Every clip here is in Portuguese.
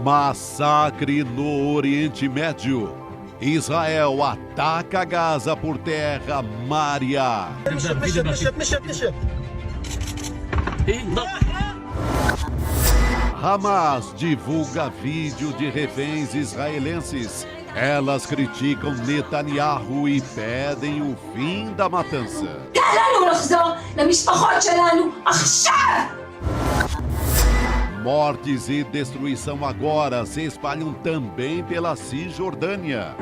Massacre no Oriente Médio. Israel ataca Gaza por terra, mar e ar. Hamas divulga vídeo de reféns israelenses. Elas criticam Netanyahu e pedem o fim da matança. Mortes e destruição agora se espalham também pela Cisjordânia.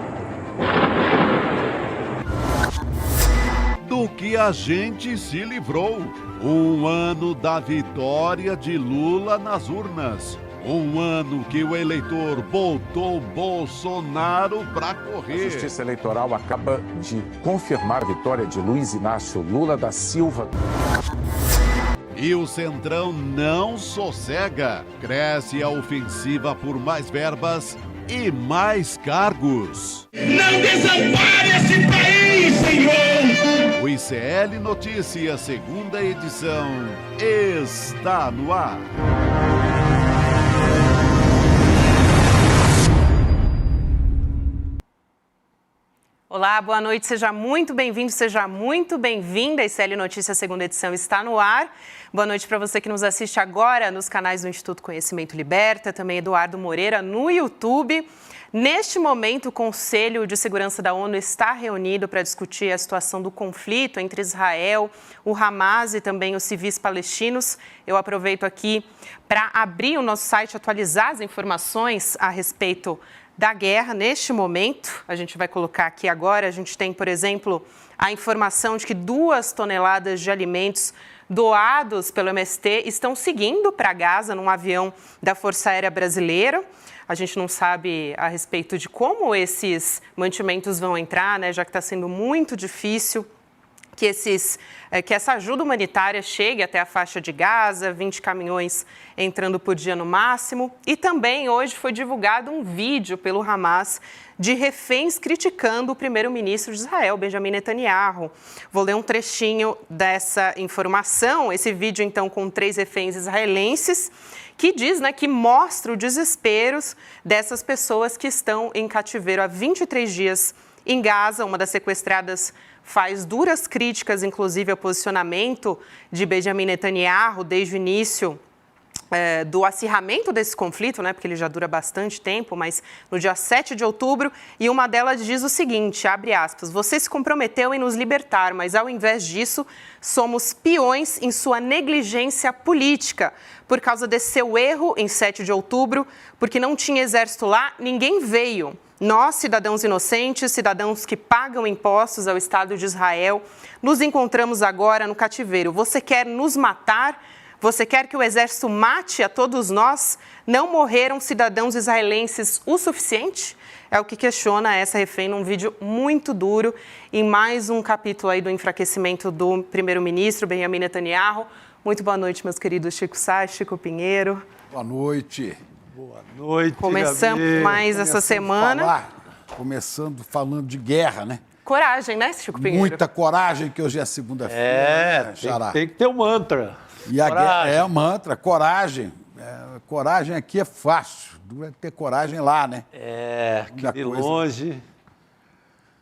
Do que a gente se livrou. Um ano da vitória de Lula nas urnas. Um ano que o eleitor botou Bolsonaro para correr. A Justiça Eleitoral acaba de confirmar a vitória de Luiz Inácio Lula da Silva. E o Centrão não sossega. Cresce a ofensiva por mais verbas e mais cargos. Não desampare esse país, Senhor! O ICL Notícias, segunda edição, está no ar. Olá, boa noite, seja muito bem-vindo, seja muito bem-vinda. A ICL Notícias, segunda edição, está no ar. Boa noite para você que nos assiste agora nos canais do Instituto Conhecimento Liberta, também Eduardo Moreira no YouTube. Neste momento, o Conselho de Segurança da ONU está reunido para discutir a situação do conflito entre Israel, o Hamas e também os civis palestinos. Eu aproveito aqui para abrir o nosso site, atualizar as informações a respeito da guerra neste momento. A gente vai colocar aqui agora, a gente tem, por exemplo, a informação de que 2 toneladas de alimentos doados pelo MST estão seguindo para Gaza num avião da Força Aérea Brasileira. A gente não sabe a respeito de como esses mantimentos vão entrar, né, já que está sendo muito difícil que essa ajuda humanitária chegue até a faixa de Gaza, 20 caminhões entrando por dia no máximo. E também hoje foi divulgado um vídeo pelo Hamas de reféns criticando o primeiro-ministro de Israel, Benjamin Netanyahu. Vou ler um trechinho dessa informação, esse vídeo então com 3 reféns israelenses, que diz, né, que mostra o desespero dessas pessoas que estão em cativeiro há 23 dias em Gaza. Uma das sequestradas faz duras críticas, inclusive, ao posicionamento de Benjamin Netanyahu desde o início do acirramento desse conflito, né, porque ele já dura bastante tempo, mas no dia 7 de outubro, e uma delas diz o seguinte, abre aspas, você se comprometeu em nos libertar, mas ao invés disso, somos peões em sua negligência política. Por causa desse seu erro em 7 de outubro, porque não tinha exército lá, ninguém veio. Nós, cidadãos inocentes, cidadãos que pagam impostos ao Estado de Israel, nos encontramos agora no cativeiro. Você quer nos matar? Você quer que o exército mate a todos nós? Não morreram cidadãos israelenses o suficiente? É o que questiona essa refém num vídeo muito duro, em mais um capítulo aí do enfraquecimento do primeiro-ministro Benjamin Netanyahu. Muito boa noite, meus queridos Chico Sá, Chico Pinheiro. Boa noite. Boa noite, Começamos Gabi. mais essa semana. Começando falando de guerra, né? Coragem, né, Chico Pinheiro? Muita coragem, que hoje é segunda-feira. Tem que ter um mantra. E a guerra é o mantra, coragem. Coragem aqui é fácil. Dura ter coragem lá, né? Que de longe.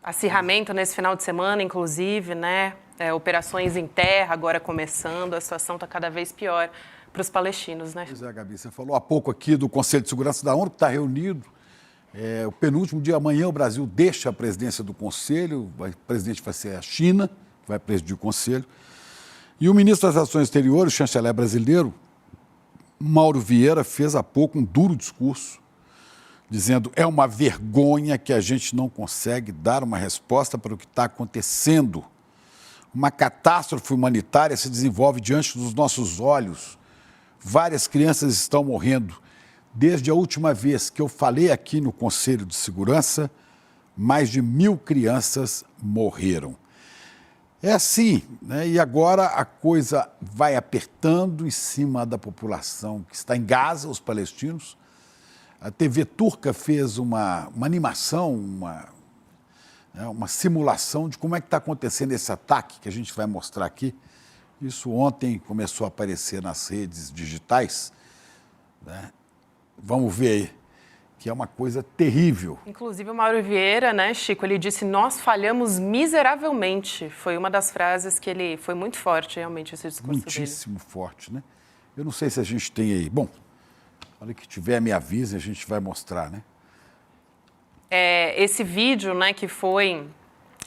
Acirramento nesse final de semana, inclusive, né? Operações em terra agora começando, a situação está cada vez pior para os palestinos, né? Pois é, Gabi, você falou há pouco aqui do Conselho de Segurança da ONU, que está reunido. O penúltimo dia, amanhã, o Brasil deixa a presidência do Conselho, o presidente vai ser a China, que vai presidir o Conselho. E o ministro das Relações Exteriores, o chanceler brasileiro, Mauro Vieira, fez há pouco um duro discurso, dizendo é uma vergonha que a gente não consegue dar uma resposta para o que está acontecendo. Uma catástrofe humanitária se desenvolve diante dos nossos olhos. Várias crianças estão morrendo. Desde a última vez que eu falei aqui no Conselho de Segurança, mais de 1.000 crianças morreram. É assim, né? E agora a coisa vai apertando em cima da população que está em Gaza, os palestinos. A TV turca fez uma animação, uma simulação de como é que está acontecendo esse ataque que a gente vai mostrar aqui. Isso ontem começou a aparecer nas redes digitais, né? Vamos ver aí. que é uma coisa terrível. Inclusive o Mauro Vieira, né, Chico, ele disse: nós falhamos miseravelmente. Foi uma das frases que ele... Foi muito forte, realmente, esse discurso Muitíssimo forte, né? Eu não sei se a gente tem aí. Bom, na hora que tiver, me avisa, a gente vai mostrar, né? Esse vídeo, né, que foi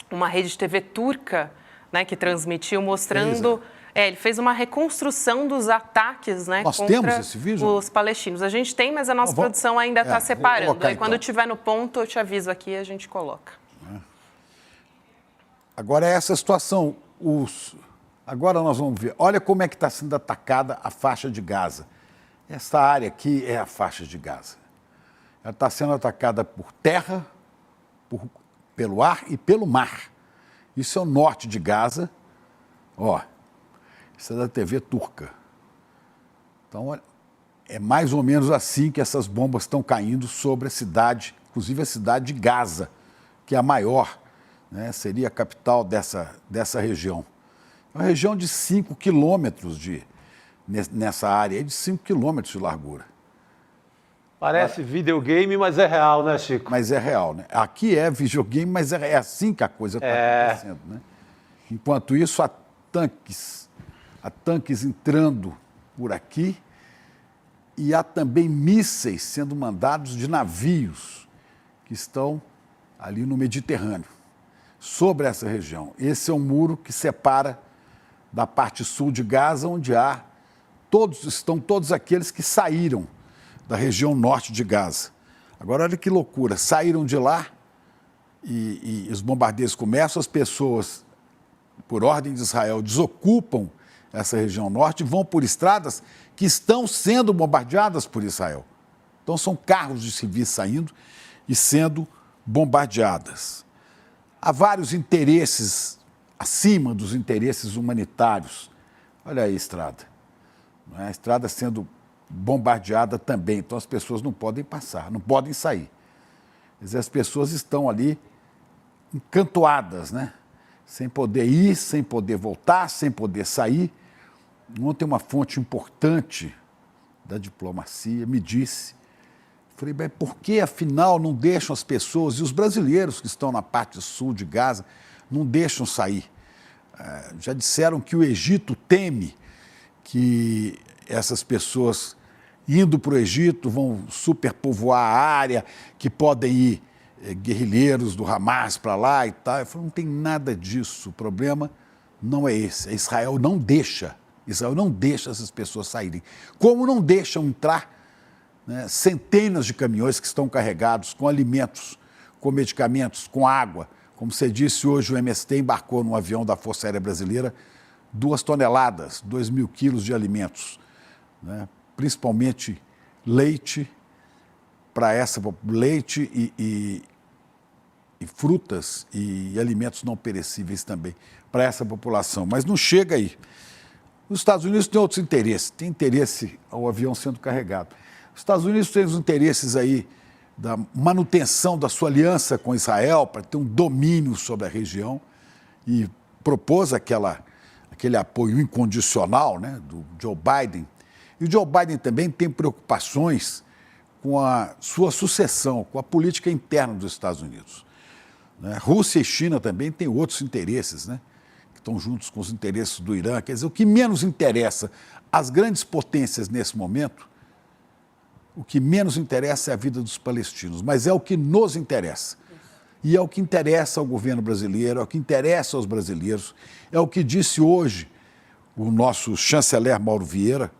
uma rede de TV turca, né, que transmitiu, mostrando... ele fez uma reconstrução dos ataques, né, Nós contra temos esse vídeo? os palestinos. A gente tem, mas a nossa produção ainda está separando. Aí, quando tiver no ponto, eu te aviso aqui e a gente coloca. Agora é essa situação. Agora nós vamos ver. Olha como é que está sendo atacada a faixa de Gaza. Essa área aqui é a faixa de Gaza. Ela está sendo atacada por terra, pelo ar e pelo mar. Isso é o norte de Gaza. Ó, isso é da TV turca. Então, olha, é mais ou menos assim que essas bombas estão caindo sobre a cidade, inclusive a cidade de Gaza, que é a maior, né, seria a capital dessa região. É uma região de 5 quilômetros nessa área, de 5 quilômetros de largura. Parece videogame, mas é real, né, Chico? Mas é real, né? Aqui é videogame, mas é assim que a coisa está acontecendo, né? Enquanto isso, há tanques entrando por aqui e há também mísseis sendo mandados de navios que estão ali no Mediterrâneo, sobre essa região. Esse é um muro que separa da parte sul de Gaza, onde estão todos aqueles que saíram da região norte de Gaza. Agora, olha que loucura, saíram de lá e os bombardeios começam, as pessoas, por ordem de Israel, desocupam essa região norte e vão por estradas que estão sendo bombardeadas por Israel. Então, são carros de civis saindo e sendo bombardeadas. Há vários interesses acima dos interesses humanitários. Olha aí a estrada. A estrada sendo bombardeada também, então as pessoas não podem passar, não podem sair. Quer dizer, as pessoas estão ali encantoadas, né? Sem poder ir, sem poder voltar, sem poder sair. Ontem uma fonte importante da diplomacia me disse, falei, bem, por que afinal não deixam as pessoas, e os brasileiros que estão na parte sul de Gaza, não deixam sair? Já disseram que o Egito teme que essas pessoas indo para o Egito vão superpovoar a área, que podem ir guerrilheiros do Hamas para lá e tal. Eu falei, não tem nada disso, o problema não é esse, Israel não deixa essas pessoas saírem. Como não deixam entrar, né, centenas de caminhões que estão carregados com alimentos, com medicamentos, com água. Como você disse, hoje o MST embarcou num avião da Força Aérea Brasileira 2 toneladas, 2.000 quilos de alimentos, né? Principalmente leite, leite e frutas e alimentos não perecíveis também para essa população. Mas não chega aí. Os Estados Unidos têm outros interesses. Tem interesse ao avião sendo carregado. Os Estados Unidos têm os interesses aí da manutenção da sua aliança com Israel para ter um domínio sobre a região e propôs aquele apoio incondicional, né, do Joe Biden. E o Joe Biden também tem preocupações com a sua sucessão, com a política interna dos Estados Unidos. Né? Rússia e China também têm outros interesses, né, que estão juntos com os interesses do Irã. Quer dizer, o que menos interessa às grandes potências nesse momento, o que menos interessa é a vida dos palestinos, mas é o que nos interessa. E é o que interessa ao governo brasileiro, é o que interessa aos brasileiros, é o que disse hoje o nosso chanceler Mauro Vieira.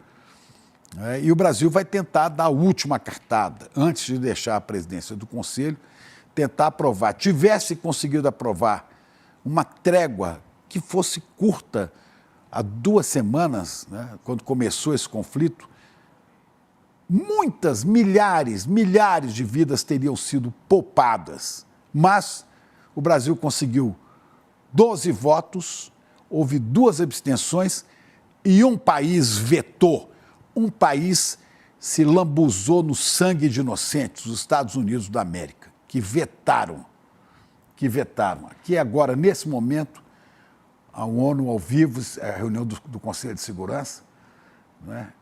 E o Brasil vai tentar dar a última cartada, antes de deixar a presidência do Conselho, tentar aprovar. Tivesse conseguido aprovar uma trégua que fosse curta, há 2 semanas, né, quando começou esse conflito, milhares de vidas teriam sido poupadas. Mas o Brasil conseguiu 12 votos, houve 2 abstenções e um país vetou. Um país se lambuzou no sangue de inocentes, os Estados Unidos da América, que vetaram. Aqui agora, nesse momento, a ONU ao vivo, a reunião do Conselho de Segurança, né,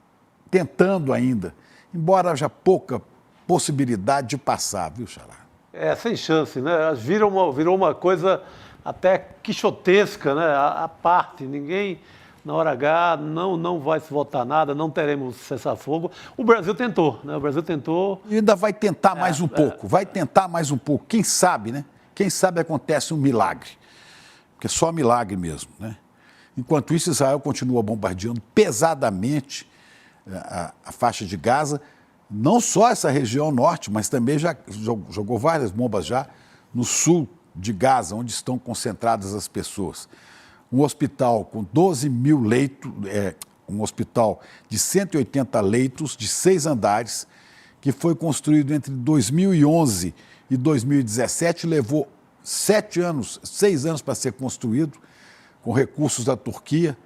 tentando ainda, embora haja pouca possibilidade de passar, viu, Xará? Sem chance, né? Virou uma coisa até quixotesca, né? A parte, ninguém, na hora H, não vai se votar nada, não teremos cessar-fogo. O Brasil tentou, né? O Brasil tentou. E ainda vai tentar mais um pouco, vai tentar mais um pouco. Quem sabe, né? Quem sabe acontece um milagre. Porque é só milagre mesmo, né? Enquanto isso, Israel continua bombardeando pesadamente a faixa de Gaza, não só essa região norte, mas também já jogou várias bombas já no sul de Gaza, onde estão concentradas as pessoas. Um hospital com 12 mil leitos, um hospital de 180 leitos, de 6 andares, que foi construído entre 2011 e 2017, levou 6 anos para ser construído, com recursos da Turquia.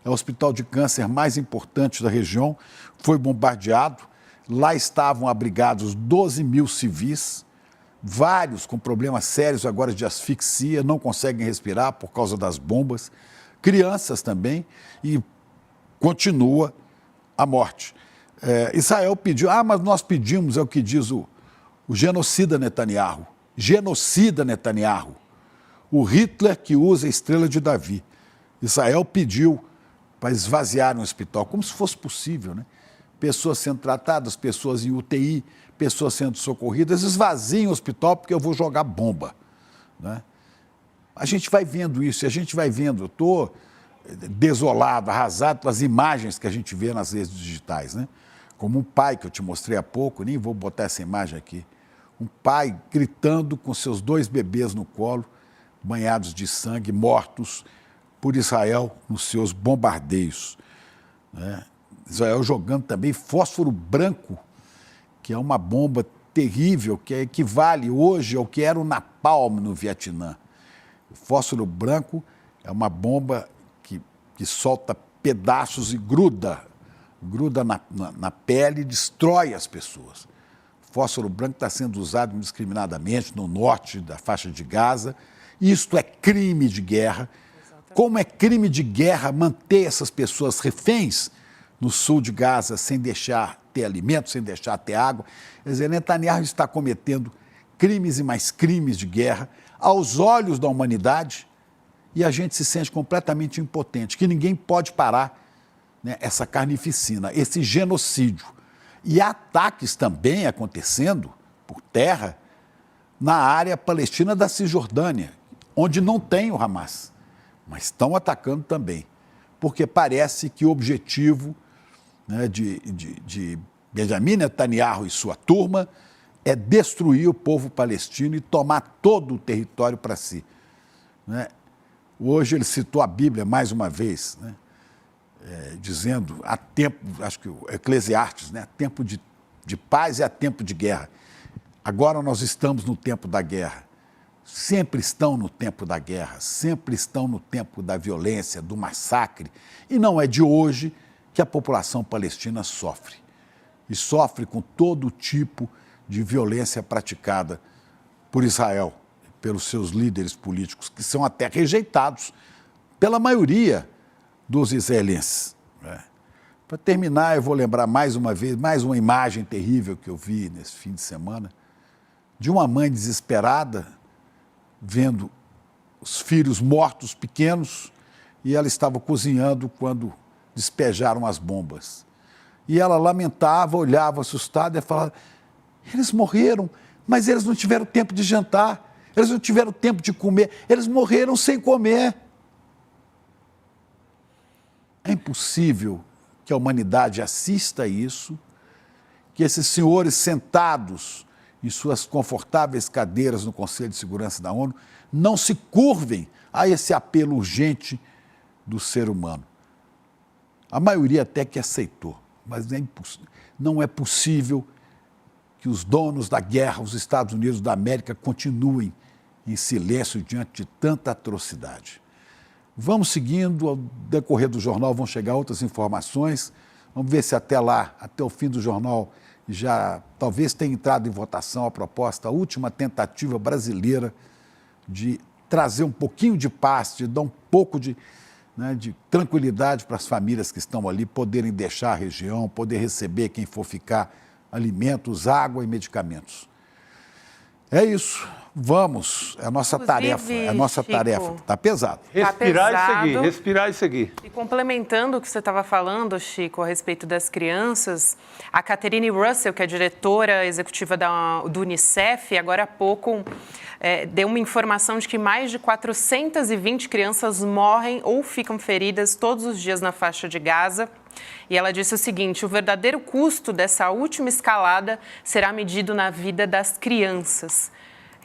É o hospital de câncer mais importante da região, foi bombardeado. Lá estavam abrigados 12 mil civis, vários com problemas sérios agora de asfixia, não conseguem respirar por causa das bombas, crianças também, e continua a morte. Israel pediu, mas nós pedimos, é o que diz o genocida Netanyahu, o Hitler que usa a estrela de Davi. Israel pediu para esvaziar um hospital, como se fosse possível, né? Pessoas sendo tratadas, pessoas em UTI, pessoas sendo socorridas, esvaziem o hospital porque eu vou jogar bomba, né? A gente vai vendo isso, a gente vai vendo, eu estou desolado, arrasado com as imagens que a gente vê nas redes digitais, né? Como um pai que eu te mostrei há pouco, nem vou botar essa imagem aqui, um pai gritando com seus 2 bebês no colo, banhados de sangue, mortos por Israel nos seus bombardeios, né? Israel jogando também fósforo branco, que é uma bomba terrível, que equivale hoje ao que era o napalm no Vietnã. O fósforo branco é uma bomba que solta pedaços e gruda na pele e destrói as pessoas. O fósforo branco está sendo usado indiscriminadamente no norte da faixa de Gaza. Isto é crime de guerra. Exatamente. Como é crime de guerra manter essas pessoas reféns no sul de Gaza, sem deixar ter alimento, sem deixar ter água? Quer dizer, Netanyahu está cometendo crimes e mais crimes de guerra aos olhos da humanidade, e a gente se sente completamente impotente, que ninguém pode parar, né, essa carnificina, esse genocídio. E ataques também acontecendo por terra na área palestina da Cisjordânia, onde não tem o Hamas, mas estão atacando também, porque parece que o objetivo, né, de Benjamin Netanyahu e sua turma é destruir o povo palestino e tomar todo o território para si, né? Hoje ele citou a Bíblia mais uma vez, né, dizendo, há tempo, acho que o Eclesiastes, né, há tempo de paz e há tempo de guerra. Agora nós estamos no tempo da guerra. Sempre estão no tempo da guerra, sempre estão no tempo da violência, do massacre. E não é de hoje que a população palestina sofre. E sofre com todo tipo de violência praticada por Israel, pelos seus líderes políticos, que são até rejeitados pela maioria dos israelenses, né? Para terminar, eu vou lembrar mais uma vez, mais uma imagem terrível que eu vi nesse fim de semana, de uma mãe desesperada, vendo os filhos mortos, pequenos, e ela estava cozinhando quando despejaram as bombas. E ela lamentava, olhava assustada e falava, eles morreram, mas eles não tiveram tempo de jantar, eles não tiveram tempo de comer, eles morreram sem comer. É impossível que a humanidade assista a isso, que esses senhores sentados em suas confortáveis cadeiras no Conselho de Segurança da ONU não se curvem a esse apelo urgente do ser humano. A maioria até que aceitou, mas não é possível que os donos da guerra, os Estados Unidos da América, continuem em silêncio diante de tanta atrocidade. Vamos seguindo, ao decorrer do jornal vão chegar outras informações, vamos ver se até lá, até o fim do jornal, já talvez tenha entrado em votação a proposta, a última tentativa brasileira de trazer um pouquinho de paz, de dar um pouco de tranquilidade para as famílias que estão ali, poderem deixar a região, poder receber quem for ficar alimentos, água e medicamentos. É isso. Vamos, é a nossa tarefa, Chico, está pesado. Respirar pesado. e seguir, respirar e seguir. E complementando o que você estava falando, Chico, a respeito das crianças, a Catherine Russell, que é diretora executiva do Unicef, agora há pouco deu uma informação de que mais de 420 crianças morrem ou ficam feridas todos os dias na faixa de Gaza. E ela disse o seguinte: o verdadeiro custo dessa última escalada será medido na vida das crianças.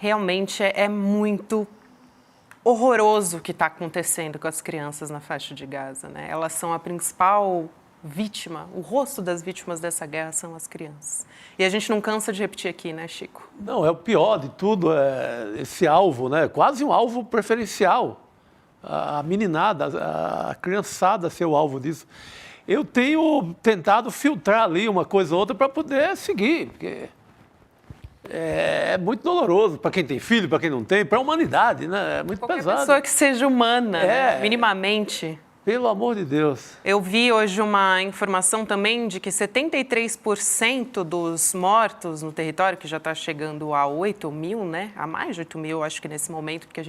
Realmente é muito horroroso o que está acontecendo com as crianças na faixa de Gaza, né? Elas são a principal vítima, o rosto das vítimas dessa guerra são as crianças. E a gente não cansa de repetir aqui, né, Chico? Não, é o pior de tudo, esse alvo, né? Quase um alvo preferencial. A meninada, a criançada ser o alvo disso. Eu tenho tentado filtrar ali uma coisa ou outra para poder seguir, porque é muito doloroso para quem tem filho, para quem não tem, para a humanidade, né? É muito Qualquer pesado. pessoa que seja humana, né? Minimamente. Pelo amor de Deus. Eu vi hoje uma informação também de que 73% dos mortos no território, que já está chegando a 8 mil, né? A mais de 8 mil, acho que nesse momento, porque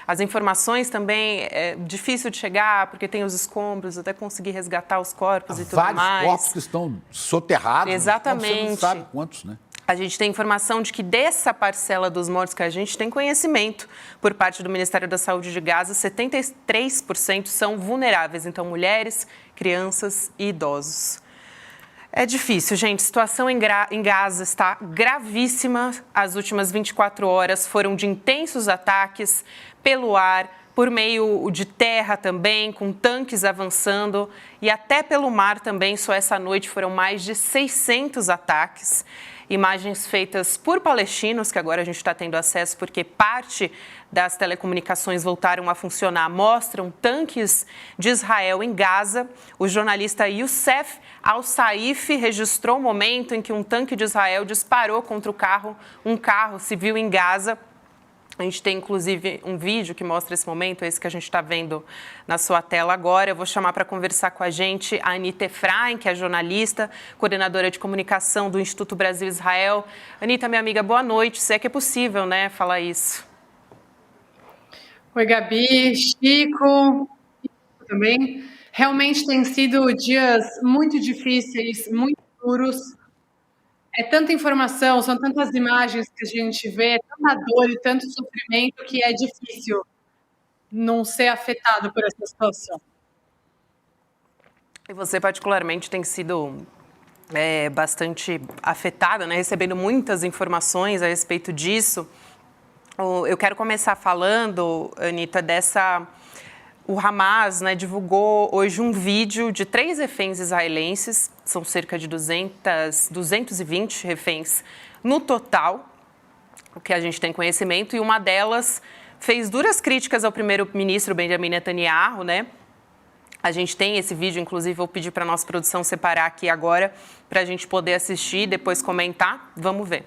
as informações também é difícil de chegar, porque tem os escombros, até conseguir resgatar os corpos e tudo mais. Vários corpos que estão soterrados. Exatamente. Você não sabe quantos, né? A gente tem informação de que dessa parcela dos mortos que a gente tem conhecimento por parte do Ministério da Saúde de Gaza, 73% são vulneráveis, então mulheres, crianças e idosos. É difícil, gente. A situação em Gaza está gravíssima. As últimas 24 horas foram de intensos ataques pelo ar, por meio de terra também, com tanques avançando, e até pelo mar também. Só essa noite foram mais de 600 ataques. Imagens feitas por palestinos, que agora a gente está tendo acesso porque parte das telecomunicações voltaram a funcionar, mostram tanques de Israel em Gaza. O jornalista Youssef Al-Saif registrou o momento em que um tanque de Israel disparou contra um carro civil em Gaza. A gente tem, inclusive, um vídeo que mostra esse momento, esse que a gente está vendo na sua tela agora. Eu vou chamar para conversar com a gente a Anita Efraim, que é jornalista, coordenadora de comunicação do Instituto Brasil-Israel. Anita, minha amiga, boa noite. Se é que é possível, né, falar isso. Oi, Gabi, Chico, também. Realmente tem sido dias muito difíceis, muito duros. É tanta informação, são tantas imagens que a gente vê, tanta dor e tanto sofrimento que é difícil não ser afetado por essa situação. E você, particularmente, tem sido bastante afetada, né? Recebendo muitas informações a respeito disso. Eu quero começar falando, Anita, O Hamas, né, divulgou hoje um vídeo de 3 reféns israelenses, são cerca de 220 reféns no total, o que a gente tem conhecimento, e uma delas fez duras críticas ao primeiro-ministro Benjamin Netanyahu, né? A gente tem esse vídeo, inclusive vou pedir para a nossa produção separar aqui agora, para a gente poder assistir e depois comentar. Vamos ver.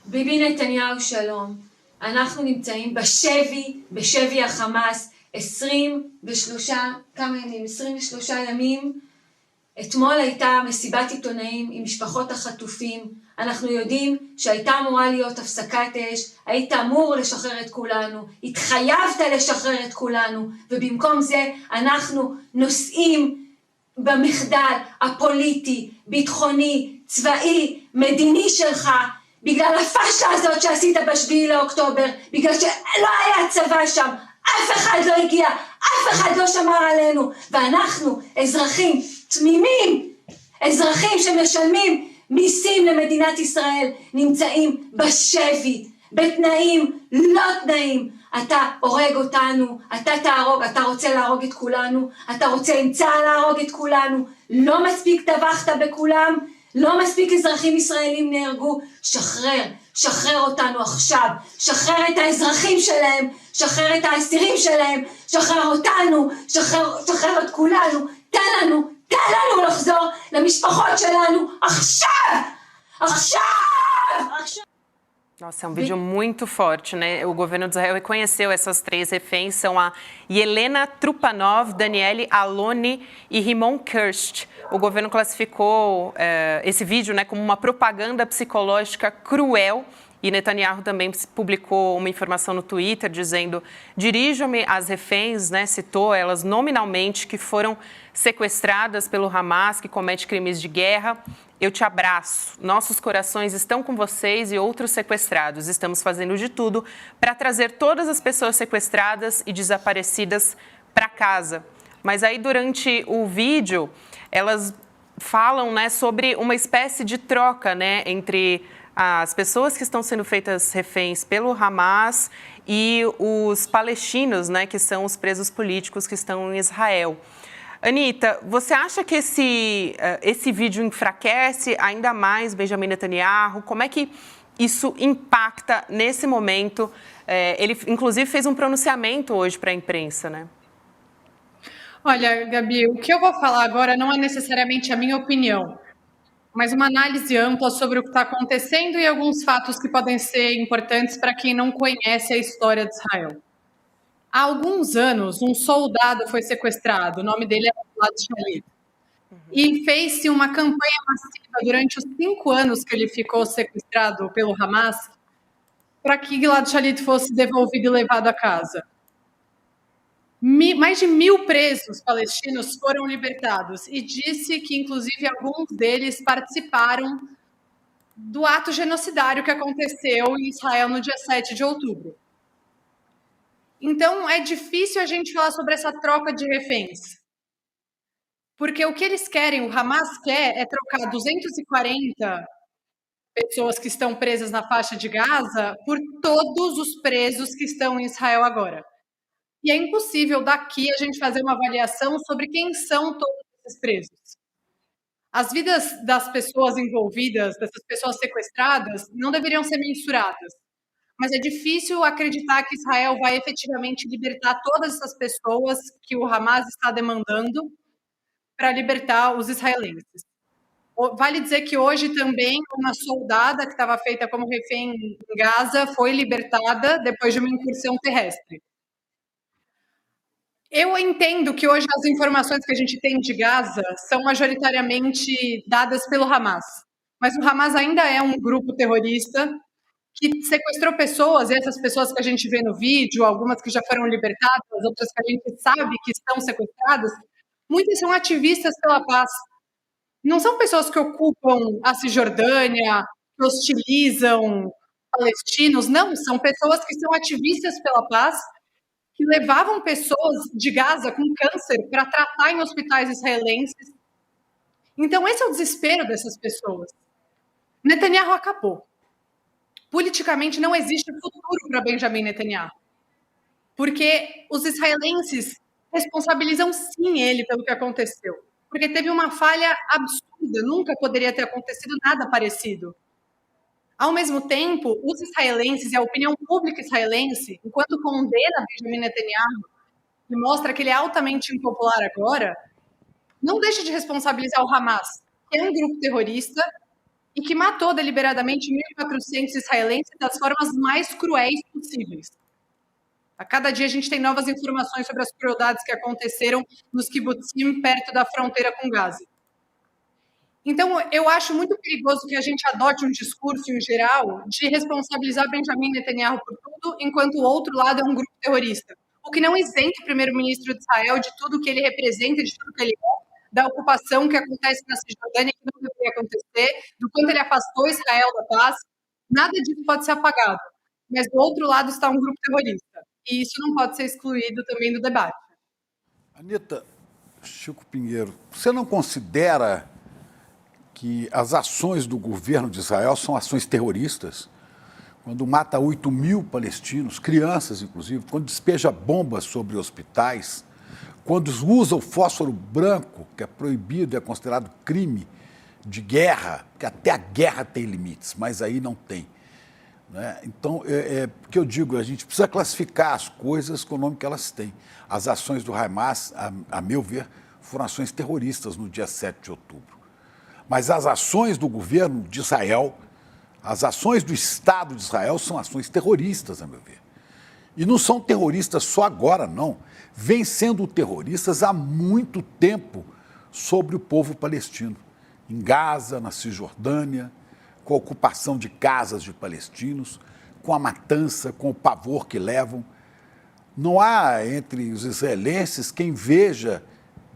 ביבי נתניהו, שלום. אנחנו נמצאים בשבי החמאס 23 ימים. אתמול הייתה מסיבת עיתונאים עם משפחות החטופים. אנחנו יודעים שהייתה אמורה להיות הפסקת אש, היית אמור לשחרר את כולנו, התחייבת לשחרר את כולנו, ובמקום זה אנחנו נושאים במחדל הפוליטי, ביטחוני, צבאי, מדיני שלך, בגלל הפשלה הזאת שעשית ב7 לאוקטובר, בגלל שלא היה צבא שם, אף אחד לא הגיע, אף אחד לא שמר עלינו, ואנחנו אזרחים תמימים, אזרחים שמשלמים מיסים למדינת ישראל, נמצאים בשבי, בתנאים לא תנאים. אתה הורג אותנו, אתה תהרוג, אתה רוצה להרוג את כולנו, אתה רוצה עם צה"ל להרוג את כולנו, לא מספיק טבחת בכולם, לא מספיק אזרחים ישראלים נהרגו, שחרר אותנו עכשיו, שחרר את האזרחים שלהם, שחרר את האסירים שלהם, שחרר אותנו, שחרר את כולנו, תן לנו לחזור למשפחות שלנו עכשיו! Nossa, é um vídeo muito forte, né? O governo de Israel reconheceu essas 3 reféns, são a Yelena Trupanov, Daniele Aloni e Rimon Kirst. O governo classificou esse vídeo, né, como uma propaganda psicológica cruel. E Netanyahu também publicou uma informação no Twitter dizendo: dirijam-me às reféns, né, citou elas nominalmente, que foram sequestradas pelo Hamas, que comete crimes de guerra. Eu te abraço. Nossos corações estão com vocês e outros sequestrados. Estamos fazendo de tudo para trazer todas as pessoas sequestradas e desaparecidas para casa. Mas aí, durante o vídeo, elas falam, né, sobre uma espécie de troca, né, entre as pessoas que estão sendo feitas reféns pelo Hamas e os palestinos, né, que são os presos políticos que estão em Israel. Anitta, você acha que esse vídeo enfraquece ainda mais Benjamin Netanyahu? Como é que isso impacta nesse momento? Ele, inclusive, fez um pronunciamento hoje para a imprensa, né? Olha, Gabi, o que eu vou falar agora não é necessariamente a minha opinião, mas uma análise ampla sobre o que está acontecendo e alguns fatos que podem ser importantes para quem não conhece a história de Israel. Há alguns anos, um soldado foi sequestrado, o nome dele é Gilad Shalit, e fez-se uma campanha massiva durante os 5 anos que ele ficou sequestrado pelo Hamas para que Gilad Shalit fosse devolvido e levado a casa. Mais de 1.000 presos palestinos foram libertados e disse que, inclusive, alguns deles participaram do ato genocidário que aconteceu em Israel no dia 7 de outubro. Então, é difícil a gente falar sobre essa troca de reféns, porque o que eles querem, o Hamas quer, é trocar 240 pessoas que estão presas na faixa de Gaza por todos os presos que estão em Israel agora. E é impossível daqui a gente fazer uma avaliação sobre quem são todos esses presos. As vidas das pessoas envolvidas, dessas pessoas sequestradas, não deveriam ser mensuradas. Mas é difícil acreditar que Israel vai efetivamente libertar todas essas pessoas que o Hamas está demandando para libertar os israelenses. Vale dizer que hoje também uma soldada que estava feita como refém em Gaza foi libertada depois de uma incursão terrestre. Eu entendo que hoje as informações que a gente tem de Gaza são majoritariamente dadas pelo Hamas, mas o Hamas ainda é um grupo terrorista que sequestrou pessoas, e essas pessoas que a gente vê no vídeo, algumas que já foram libertadas, outras que a gente sabe que estão sequestradas, muitas são ativistas pela paz. Não são pessoas que ocupam a Cisjordânia, que hostilizam palestinos, não, são pessoas que são ativistas pela paz, que levavam pessoas de Gaza com câncer para tratar em hospitais israelenses. Então, esse é o desespero dessas pessoas. Netanyahu acabou. Politicamente, não existe futuro para Benjamin Netanyahu, porque os israelenses responsabilizam sim ele pelo que aconteceu, porque teve uma falha absurda, nunca poderia ter acontecido nada parecido. Ao mesmo tempo, os israelenses e a opinião pública israelense, enquanto condena Benjamin Netanyahu e mostra que ele é altamente impopular agora, não deixa de responsabilizar o Hamas, que é um grupo terrorista e que matou deliberadamente 1.400 israelenses das formas mais cruéis possíveis. A cada dia a gente tem novas informações sobre as crueldades que aconteceram nos kibbutzim perto da fronteira com Gaza. Então, eu acho muito perigoso que a gente adote um discurso, em geral, de responsabilizar Benjamin Netanyahu por tudo, enquanto o outro lado é um grupo terrorista. O que não isenta o primeiro-ministro de Israel de tudo que ele representa, de tudo que ele é, da ocupação que acontece na Cisjordânia, que não deveria acontecer, do quanto ele afastou Israel da paz. Nada disso pode ser apagado. Mas do outro lado está um grupo terrorista. E isso não pode ser excluído também do debate. Anitta, Chico Pinheiro, você não considera que as ações do governo de Israel são ações terroristas? Quando mata 8.000 palestinos, crianças inclusive, quando despeja bombas sobre hospitais, quando usa o fósforo branco, que é proibido, é considerado crime de guerra, porque até a guerra tem limites, mas aí não tem. Né? Então, porque eu digo, a gente precisa classificar as coisas com o nome que elas têm. As ações do Hamas, a meu ver, foram ações terroristas no dia 7 de outubro. Mas as ações do governo de Israel, As ações do Estado de Israel são ações terroristas, a meu ver. E não são terroristas só agora, não. Vêm sendo terroristas há muito tempo sobre o povo palestino. Em Gaza, na Cisjordânia, com a ocupação de casas de palestinos, com a matança, com o pavor que levam. Não há entre os israelenses quem veja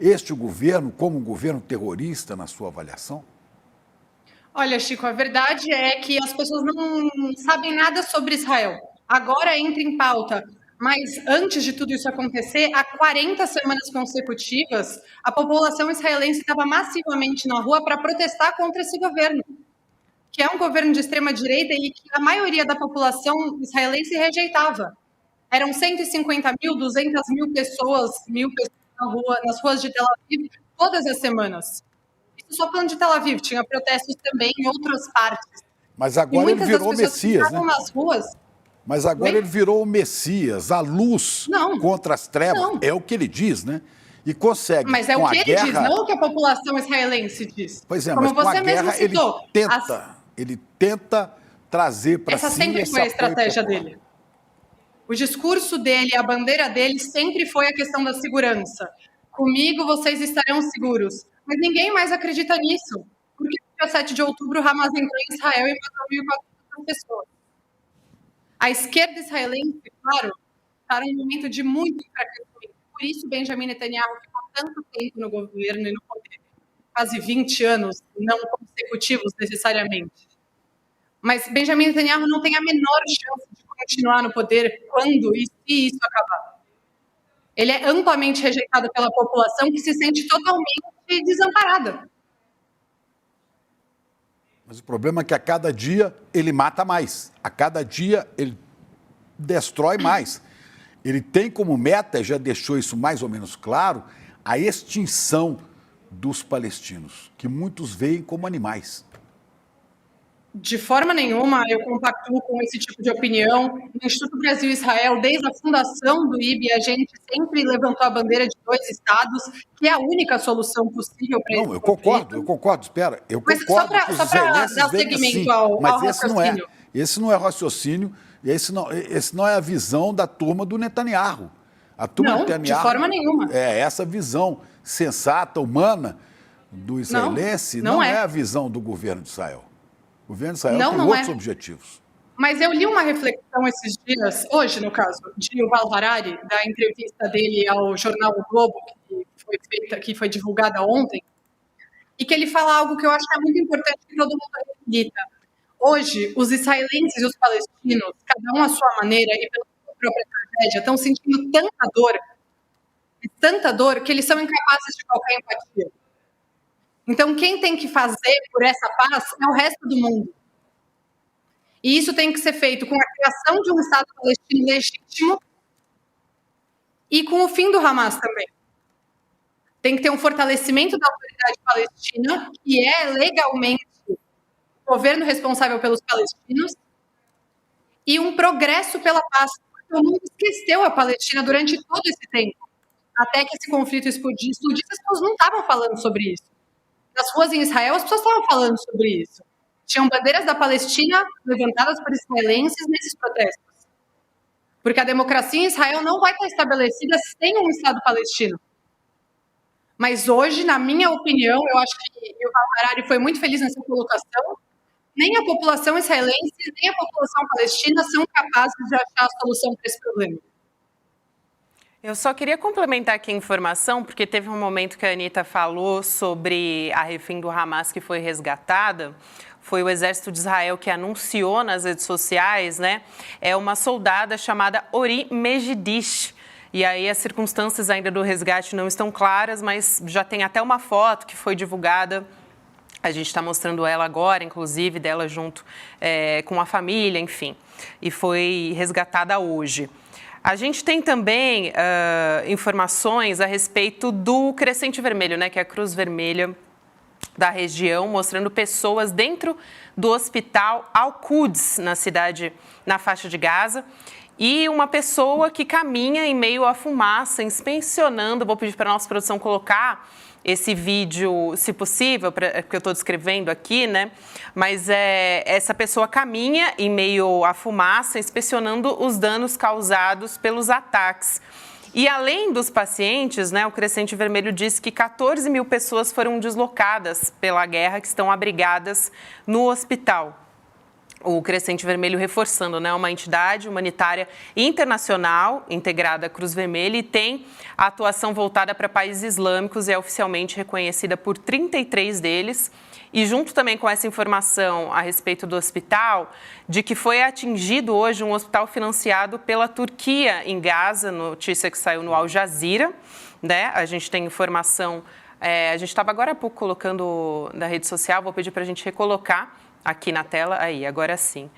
este governo como um governo terrorista na sua avaliação? Olha, Chico, a verdade é que as pessoas não sabem nada sobre Israel. Agora entra em pauta, mas antes de tudo isso acontecer, há 40 semanas consecutivas, a população israelense estava massivamente na rua para protestar contra esse governo, que é um governo de extrema-direita e que a maioria da população israelense rejeitava. Eram 150 mil, 200 mil pessoas na rua, nas ruas de Tel Aviv, todas as semanas. Isso só falando de Tel Aviv, tinha protestos também em outras partes. Mas agora ele virou o Messias, né? Nas ruas. Mas agora ele virou o Messias, a luz contra as trevas. Não. É o que ele diz, né? E consegue. Mas é o que ele diz, não o que a população israelense diz. Pois é, como mas com você a mesmo guerra citou, ele tenta trazer para si essa sempre foi a estratégia dele. O discurso dele, a bandeira dele sempre foi a questão da segurança. Comigo vocês estarão seguros. Mas ninguém mais acredita nisso. Porque no dia 7 de outubro, o Hamas entrou em Israel e matou 1.400 pessoas. A esquerda israelense, claro, está num momento de muito enfraquecimento. Por isso, Benjamin Netanyahu ficou tanto tempo no governo e no poder. Quase 20 anos, não consecutivos necessariamente. Mas Benjamin Netanyahu não tem a menor chance de continuar no poder quando e se isso acabar. Ele é amplamente rejeitado pela população que se sente totalmente desamparada. Mas o problema é que a cada dia ele mata mais. A cada dia ele destrói mais. Ele tem como meta, já deixou isso mais ou menos claro, a extinção dos palestinos, que muitos veem como animais. De forma nenhuma eu compactuo com esse tipo de opinião. No Instituto Brasil-Israel, desde a fundação do IB, a gente sempre levantou a bandeira de 2 estados, que é a única solução possível para esse conflito. Eu concordo, espera. Eu mas concordo só para dar seguimento assim, ao raciocínio. Esse não é raciocínio, esse não é a visão da turma do Netanyahu. A turma do Netanyahu, de forma nenhuma. É essa visão sensata, humana do israelense, não é a visão do governo de Israel. O governo de Israel tem outros objetivos. Mas eu li uma reflexão esses dias, hoje no caso, de Yuval Harari, da entrevista dele ao jornal O Globo, que foi divulgada ontem, e que ele fala algo que eu acho que é muito importante que todo mundo reflita. Hoje, os israelenses e os palestinos, cada um à sua maneira e pela sua própria tragédia, estão sentindo tanta dor, que eles são incapazes de qualquer empatia. Então, quem tem que fazer por essa paz é o resto do mundo. E isso tem que ser feito com a criação de um Estado palestino legítimo e com o fim do Hamas também. Tem que ter um fortalecimento da autoridade palestina, que é legalmente o governo responsável pelos palestinos, e um progresso pela paz. Porque o mundo esqueceu a Palestina durante todo esse tempo. Até que esse conflito explodisse, as pessoas não estavam falando sobre isso. Nas ruas em Israel, as pessoas estavam falando sobre isso. Tinham bandeiras da Palestina levantadas por israelenses nesses protestos. Porque a democracia em Israel não vai estar estabelecida sem um Estado palestino. Mas hoje, na minha opinião, eu acho que o Harari foi muito feliz nessa colocação, nem a população israelense, nem a população palestina são capazes de achar a solução para esse problema. Eu só queria complementar aqui a informação, porque teve um momento que a Anitta falou sobre a refém do Hamas que foi resgatada. Foi o Exército de Israel que anunciou nas redes sociais, né? É uma soldada chamada Ori Megidish. E aí as circunstâncias ainda do resgate não estão claras, mas já tem até uma foto que foi divulgada. A gente está mostrando ela agora, inclusive, dela junto com a família, enfim. E foi resgatada hoje. A gente tem também informações a respeito do Crescente Vermelho, né, que é a Cruz Vermelha da região, mostrando pessoas dentro do hospital Al-Quds, na faixa de Gaza, e uma pessoa que caminha em meio à fumaça, inspecionando, vou pedir para a nossa produção colocar, esse vídeo, se possível, porque eu estou descrevendo aqui, né? Mas essa pessoa caminha em meio à fumaça, inspecionando os danos causados pelos ataques. E além dos pacientes, né, o Crescente Vermelho diz que 14 mil pessoas foram deslocadas pela guerra, que estão abrigadas no hospital. O Crescente Vermelho reforçando, né, uma entidade humanitária internacional integrada à Cruz Vermelha e tem a atuação voltada para países islâmicos e é oficialmente reconhecida por 33 deles. E junto também com essa informação a respeito do hospital, de que foi atingido hoje um hospital financiado pela Turquia em Gaza, notícia que saiu no Al Jazeera, né? A gente tem informação, a gente estava agora há pouco colocando na rede social, vou pedir para a gente recolocar aqui na tela, aí, agora sim.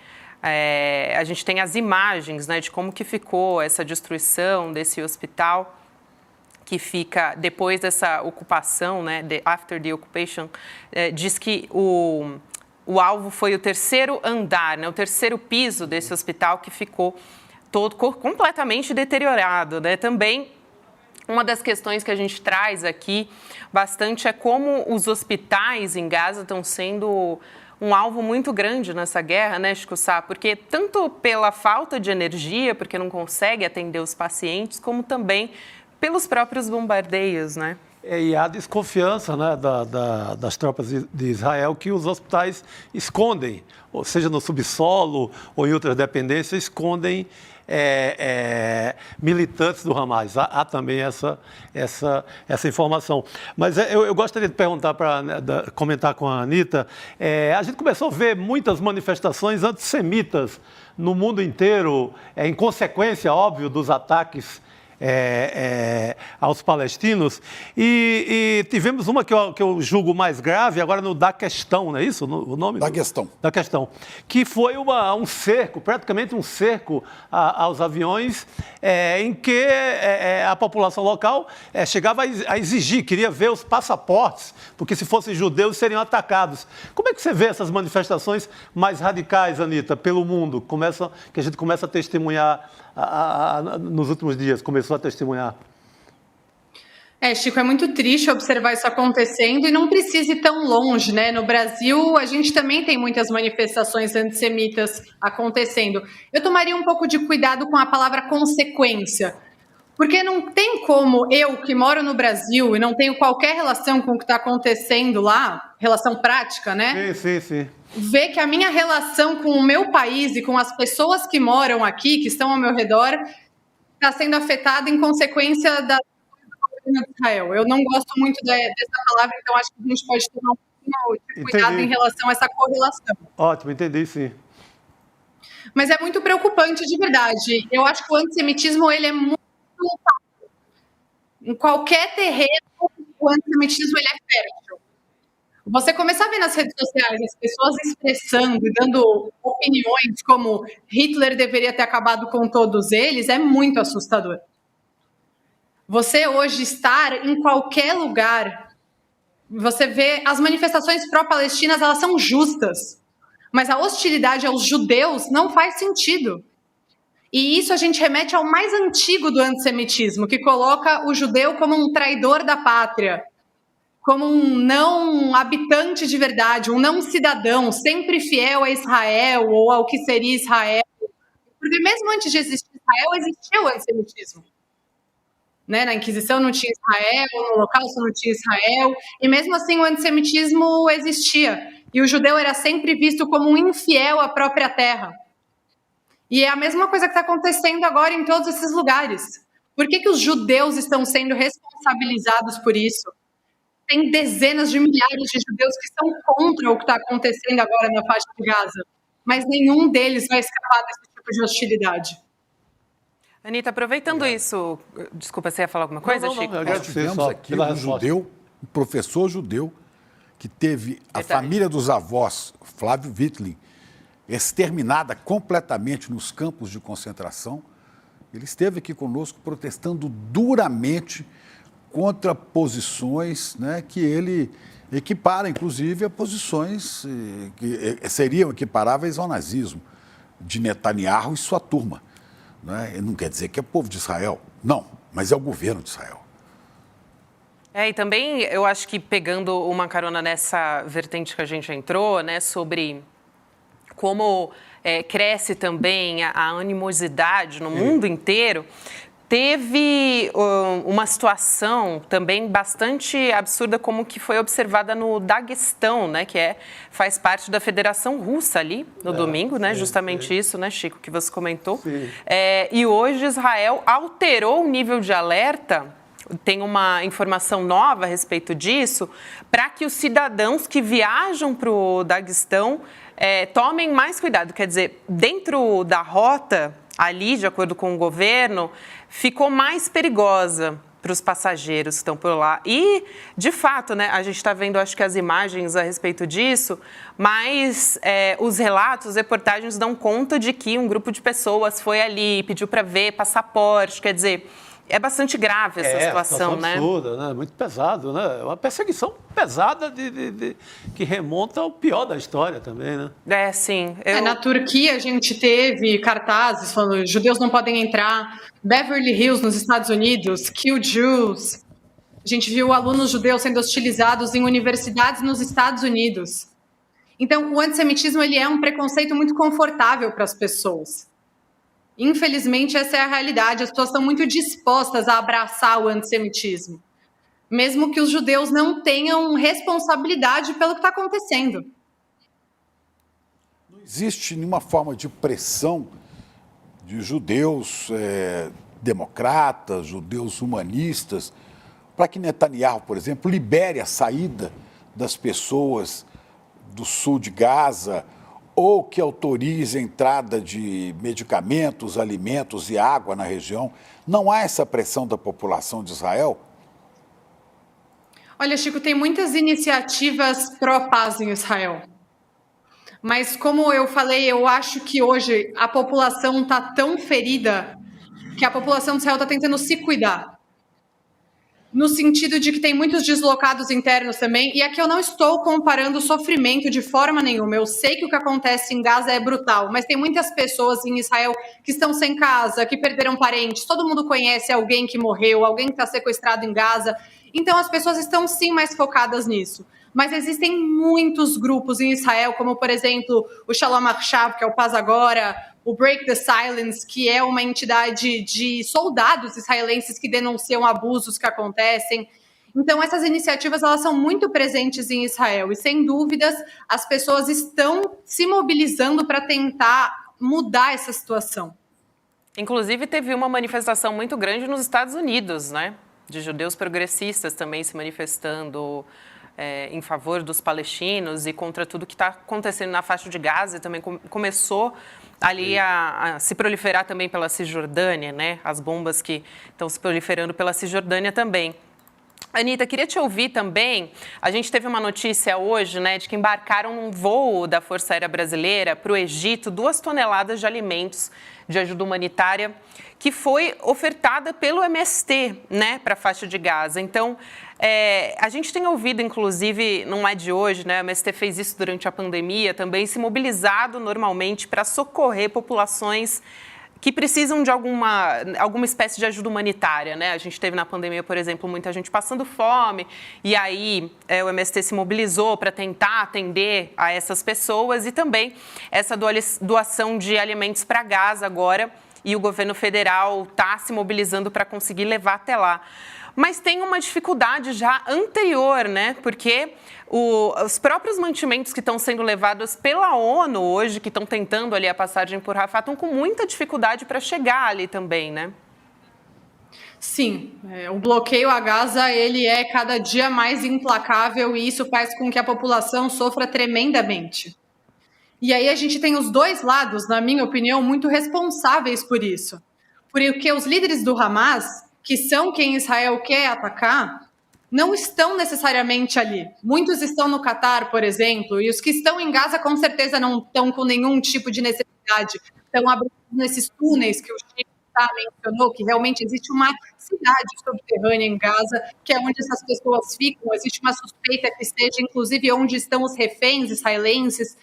A gente tem as imagens, né, de como que ficou essa destruição desse hospital, que fica depois dessa ocupação, né, after the occupation, diz que o alvo foi o terceiro andar, né, o terceiro piso desse hospital que ficou todo completamente deteriorado, né? Também uma das questões que a gente traz aqui bastante é como os hospitais em Gaza estão sendo um alvo muito grande nessa guerra, né, Chico Sá? Porque tanto pela falta de energia, porque não consegue atender os pacientes, como também pelos próprios bombardeios, né? E há desconfiança, né, das tropas de Israel que os hospitais escondem, ou seja, no subsolo ou em outras dependências, escondem militantes do Hamas. Há também essa informação. Mas eu gostaria de perguntar, comentar com a Anita, a gente começou a ver muitas manifestações antissemitas no mundo inteiro, em consequência, óbvio, dos ataques aos palestinos, e tivemos uma que eu julgo mais grave, agora no Daquestão, não é isso o nome? Daquestão, que foi um cerco, praticamente um cerco aos aviões, em que a população local chegava a exigir, queria ver os passaportes, porque se fossem judeus seriam atacados. Como é que você vê essas manifestações mais radicais, Anita, pelo mundo, que a gente começa a testemunhar nos últimos dias, começou a testemunhar? Chico, é muito triste observar isso acontecendo e não precisa ir tão longe, né? No Brasil, a gente também tem muitas manifestações antissemitas acontecendo. Eu tomaria um pouco de cuidado com a palavra consequência, porque não tem como eu, que moro no Brasil e não tenho qualquer relação com o que está acontecendo lá, relação prática, né? Sim. Ver que a minha relação com o meu país e com as pessoas que moram aqui, que estão ao meu redor, está sendo afetada em consequência da governo de Israel. Eu não gosto muito dessa palavra, então acho que a gente pode tomar um pouquinho de cuidado em relação a essa correlação. Ótimo, entendi, sim. Mas é muito preocupante, de verdade. Eu acho que o antissemitismo, ele é muito... Em qualquer terreno, o antissemitismo, ele é fértil. Você começar a ver nas redes sociais as pessoas expressando e dando opiniões como Hitler deveria ter acabado com todos eles, é muito assustador. Você hoje estar em qualquer lugar, você vê as manifestações pró-palestinas, elas são justas, mas a hostilidade aos judeus não faz sentido. E isso a gente remete ao mais antigo do antissemitismo, que coloca o judeu como um traidor da pátria, como um não habitante de verdade, um não cidadão, sempre fiel a Israel ou ao que seria Israel. Porque mesmo antes de existir Israel, existia o antissemitismo. Né? Na Inquisição não tinha Israel, no Holocausto não tinha Israel, e mesmo assim o antissemitismo existia. E o judeu era sempre visto como um infiel à própria terra. E é a mesma coisa que está acontecendo agora em todos esses lugares. Por que os judeus estão sendo responsabilizados por isso? Tem dezenas de milhares de judeus que são contra o que está acontecendo agora na faixa de Gaza, mas nenhum deles vai escapar desse tipo de hostilidade. Anita, aproveitando isso, desculpa, você ia falar alguma coisa, Chico? Nós tivemos aqui um professor judeu, que teve a família dos avós, Flávio Wittling, exterminada completamente nos campos de concentração. Ele esteve aqui conosco protestando duramente contra posições, né, que ele equipara, inclusive, a posições que seriam equiparáveis ao nazismo, de Netanyahu e sua turma. Né? Não quer dizer que é o povo de Israel, não, mas é o governo de Israel. E também eu acho que pegando uma carona nessa vertente que a gente entrou, né, sobre como cresce também a animosidade no mundo inteiro, teve uma situação também bastante absurda como que foi observada no Daguestão, né, que faz parte da Federação Russa ali no domingo, né, justamente isso, né, Chico, que você comentou. E hoje Israel alterou o nível de alerta. Tem uma informação nova a respeito disso, para que os cidadãos que viajam para o Daguestão tomem mais cuidado. Quer dizer, dentro da rota, ali, de acordo com o governo, ficou mais perigosa para os passageiros que estão por lá. E, de fato, né, a gente está vendo, acho que as imagens a respeito disso, mas os relatos, as reportagens dão conta de que um grupo de pessoas foi ali, pediu para ver passaporte, quer dizer... É bastante grave essa situação, né? Absurda, né? Muito pesado, né? Uma perseguição pesada que remonta ao pior da história também, né? Sim. Na Turquia a gente teve cartazes falando judeus não podem entrar. Beverly Hills, nos Estados Unidos, Kill Jews. A gente viu alunos judeus sendo hostilizados em universidades nos Estados Unidos. Então, o antissemitismo ele é um preconceito muito confortável para as pessoas. Infelizmente, essa é a realidade. As pessoas estão muito dispostas a abraçar o antissemitismo, mesmo que os judeus não tenham responsabilidade pelo que está acontecendo. Não existe nenhuma forma de pressão de judeus democratas, judeus humanistas, para que Netanyahu, por exemplo, libere a saída das pessoas do sul de Gaza, ou que autorize a entrada de medicamentos, alimentos e água na região. Não há essa pressão da população de Israel? Olha, Chico, tem muitas iniciativas pró-paz em Israel. Mas, como eu falei, eu acho que hoje a população está tão ferida que a população de Israel está tentando se cuidar. No sentido de que tem muitos deslocados internos também, e aqui eu não estou comparando o sofrimento de forma nenhuma. Eu sei que o que acontece em Gaza é brutal, mas tem muitas pessoas em Israel que estão sem casa, que perderam parentes, todo mundo conhece alguém que morreu, alguém que está sequestrado em Gaza. Então as pessoas estão sim mais focadas nisso. Mas existem muitos grupos em Israel, como por exemplo o Shalom Achav, que é o Paz Agora, o Break the Silence, que é uma entidade de soldados israelenses que denunciam abusos que acontecem. Então, essas iniciativas elas são muito presentes em Israel e, sem dúvidas, as pessoas estão se mobilizando para tentar mudar essa situação. Inclusive, teve uma manifestação muito grande nos Estados Unidos, né? De judeus progressistas também se manifestando em favor dos palestinos e contra tudo que está acontecendo na faixa de Gaza. E também começou ali a se proliferar também pela Cisjordânia, né? As bombas que estão se proliferando pela Cisjordânia também. Anitta, queria te ouvir também. A gente teve uma notícia hoje, né, de que embarcaram num voo da Força Aérea Brasileira para o Egito 2 toneladas de alimentos de ajuda humanitária que foi ofertada pelo MST, né, para a faixa de Gaza. Então, a gente tem ouvido, inclusive, não é de hoje, né, o MST fez isso durante a pandemia, também se mobilizado normalmente para socorrer populações que precisam de alguma espécie de ajuda humanitária, né? A gente teve na pandemia, por exemplo, muita gente passando fome, e aí o MST se mobilizou para tentar atender a essas pessoas e também essa doação de alimentos para Gaza agora, e o governo federal está se mobilizando para conseguir levar até lá. Mas tem uma dificuldade já anterior, né? Porque os próprios mantimentos que estão sendo levados pela ONU hoje, que estão tentando ali a passagem por Rafah, estão com muita dificuldade para chegar ali também, né? Sim, o bloqueio a Gaza ele é cada dia mais implacável e isso faz com que a população sofra tremendamente. E aí a gente tem os dois lados, na minha opinião, muito responsáveis por isso. Porque os líderes do Hamas, que são quem Israel quer atacar, não estão necessariamente ali. Muitos estão no Catar, por exemplo, e os que estão em Gaza com certeza não estão com nenhum tipo de necessidade. Estão abrindo nesses túneis que o Chico mencionou, que realmente existe uma cidade subterrânea em Gaza, que é onde essas pessoas ficam. Existe uma suspeita que esteja, inclusive, onde estão os reféns israelenses.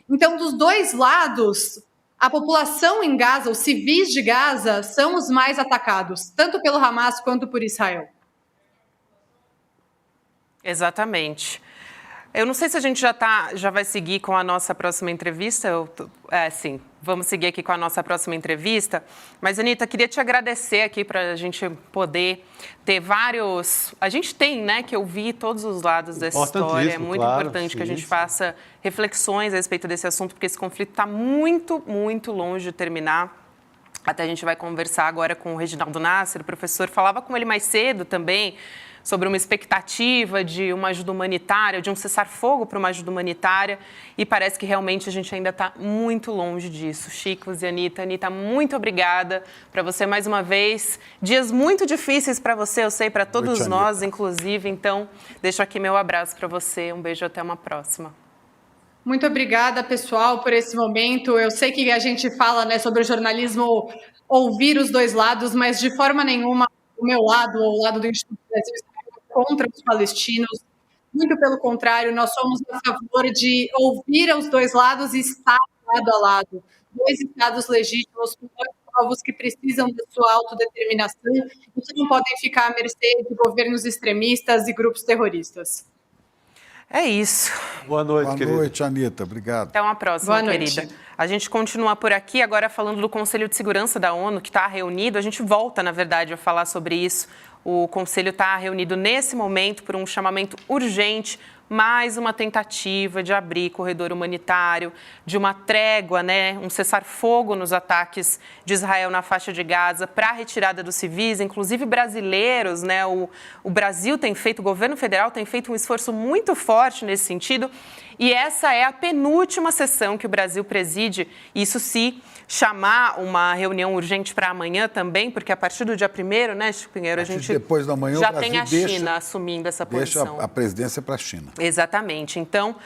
Então, dos dois lados, a população em Gaza, os civis de Gaza, são os mais atacados, tanto pelo Hamas quanto por Israel. Exatamente. Eu não sei se a gente já vai seguir com a nossa próxima entrevista. Sim, vamos seguir aqui com a nossa próxima entrevista. Mas, Anitta, queria te agradecer aqui para a gente poder ter vários... A gente tem, né, que ouvir todos os lados dessa história. É muito importante que a gente faça reflexões a respeito desse assunto, porque esse conflito está muito, muito longe de terminar. Até a gente vai conversar agora com o Reginaldo Nasser, o professor. Falava com ele mais cedo também sobre uma expectativa de uma ajuda humanitária, de um cessar-fogo para uma ajuda humanitária, e parece que realmente a gente ainda está muito longe disso. Chicos e Anitta. Anitta, muito obrigada para você mais uma vez. Dias muito difíceis para você, eu sei, para todos nós, inclusive. Então, deixo aqui meu abraço para você. Um beijo, até uma próxima. Muito obrigada, pessoal, por esse momento. Eu sei que a gente fala, né, sobre o jornalismo ouvir os dois lados, mas de forma nenhuma o meu lado ou o lado do Instituto Brasil está contra os palestinos. Muito pelo contrário, nós somos a favor de ouvir os dois lados e estar lado a lado. Dois estados legítimos, com dois povos que precisam da sua autodeterminação e que não podem ficar à mercê de governos extremistas e grupos terroristas. É isso. Boa noite, querida. Boa noite, Anitta. Obrigado. Até uma próxima, Boa noite. querida. A gente continua por aqui, agora falando do Conselho de Segurança da ONU, que está reunido. A gente volta, na verdade, a falar sobre isso. O Conselho está reunido nesse momento por um chamamento urgente, mais uma tentativa de abrir corredor humanitário, de uma trégua, né, um cessar-fogo nos ataques de Israel na faixa de Gaza para a retirada dos civis, inclusive brasileiros, né? O Brasil tem feito, o governo federal tem feito um esforço muito forte nesse sentido. E essa é a penúltima sessão que o Brasil preside, isso se chamar uma reunião urgente para amanhã também, porque a partir do dia 1º, né, Chico Pinheiro, a gente depois da manhã, já o Brasil tem a China assumindo essa posição. Deixa a presidência para a China. Exatamente. Então,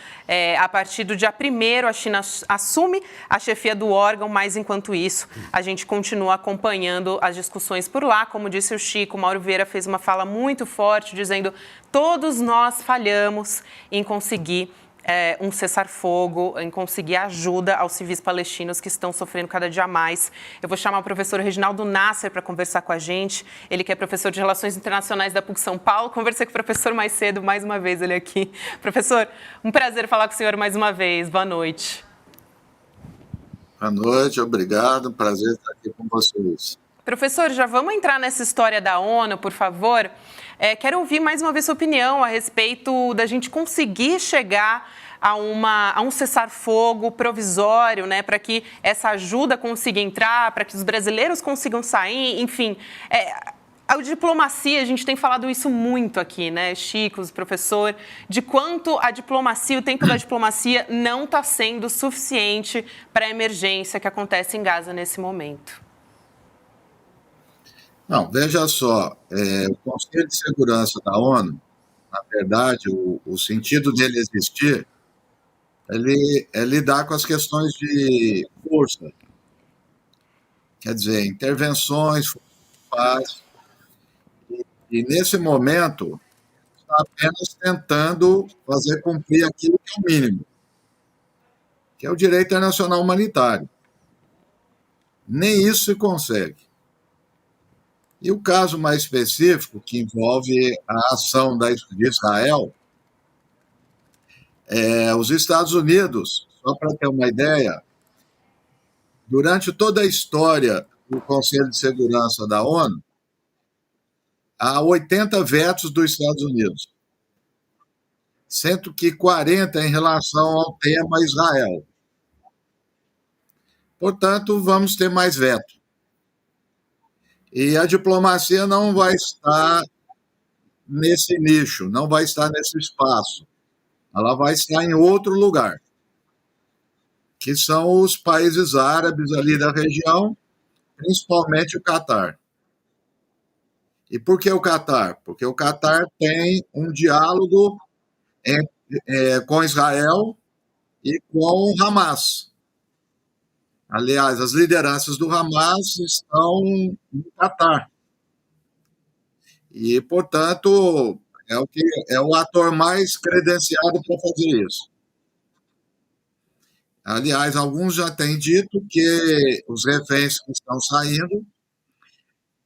a partir do dia 1º, a China assume a chefia do órgão, mas enquanto isso, a gente continua acompanhando as discussões por lá. Como disse o Chico, Mauro Vieira fez uma fala muito forte, dizendo: todos nós falhamos em conseguir um cessar-fogo, em conseguir ajuda aos civis palestinos que estão sofrendo cada dia mais. Eu vou chamar o professor Reginaldo Nasser para conversar com a gente. Ele que é professor de Relações Internacionais da PUC São Paulo. Conversei com o professor mais cedo, mais uma vez ele aqui. Professor, um prazer falar com o senhor mais uma vez. Boa noite. Boa noite, obrigado. Prazer estar aqui com vocês. Professor, já vamos entrar nessa história da ONU, por favor. Quero ouvir mais uma vez sua opinião a respeito da gente conseguir chegar a um cessar-fogo provisório, né, para que essa ajuda consiga entrar, para que os brasileiros consigam sair, enfim. A diplomacia, a gente tem falado isso muito aqui, né, Chico, professor, de quanto a diplomacia, o tempo da diplomacia não está sendo suficiente para a emergência que acontece em Gaza nesse momento. Não, veja só, o Conselho de Segurança da ONU, na verdade, o sentido dele existir é lidar com as questões de força. Quer dizer, intervenções, paz. E nesse momento, está apenas tentando fazer cumprir aquilo que é o mínimo, que é o direito internacional humanitário. Nem isso se consegue. E o caso mais específico, que envolve a ação de Israel, os Estados Unidos, só para ter uma ideia, durante toda a história do Conselho de Segurança da ONU, há 80 vetos dos Estados Unidos, sendo que 40 em relação ao tema Israel. Portanto, vamos ter mais veto. E a diplomacia não vai estar nesse nicho, não vai estar nesse espaço. Ela vai estar em outro lugar, que são os países árabes ali da região, principalmente o Catar. E por que o Catar? Porque o Catar tem um diálogo com Israel e com o Hamas. Aliás, as lideranças do Hamas estão no Catar. E, portanto, é o ator mais credenciado para fazer isso. Aliás, alguns já têm dito que os reféns que estão saindo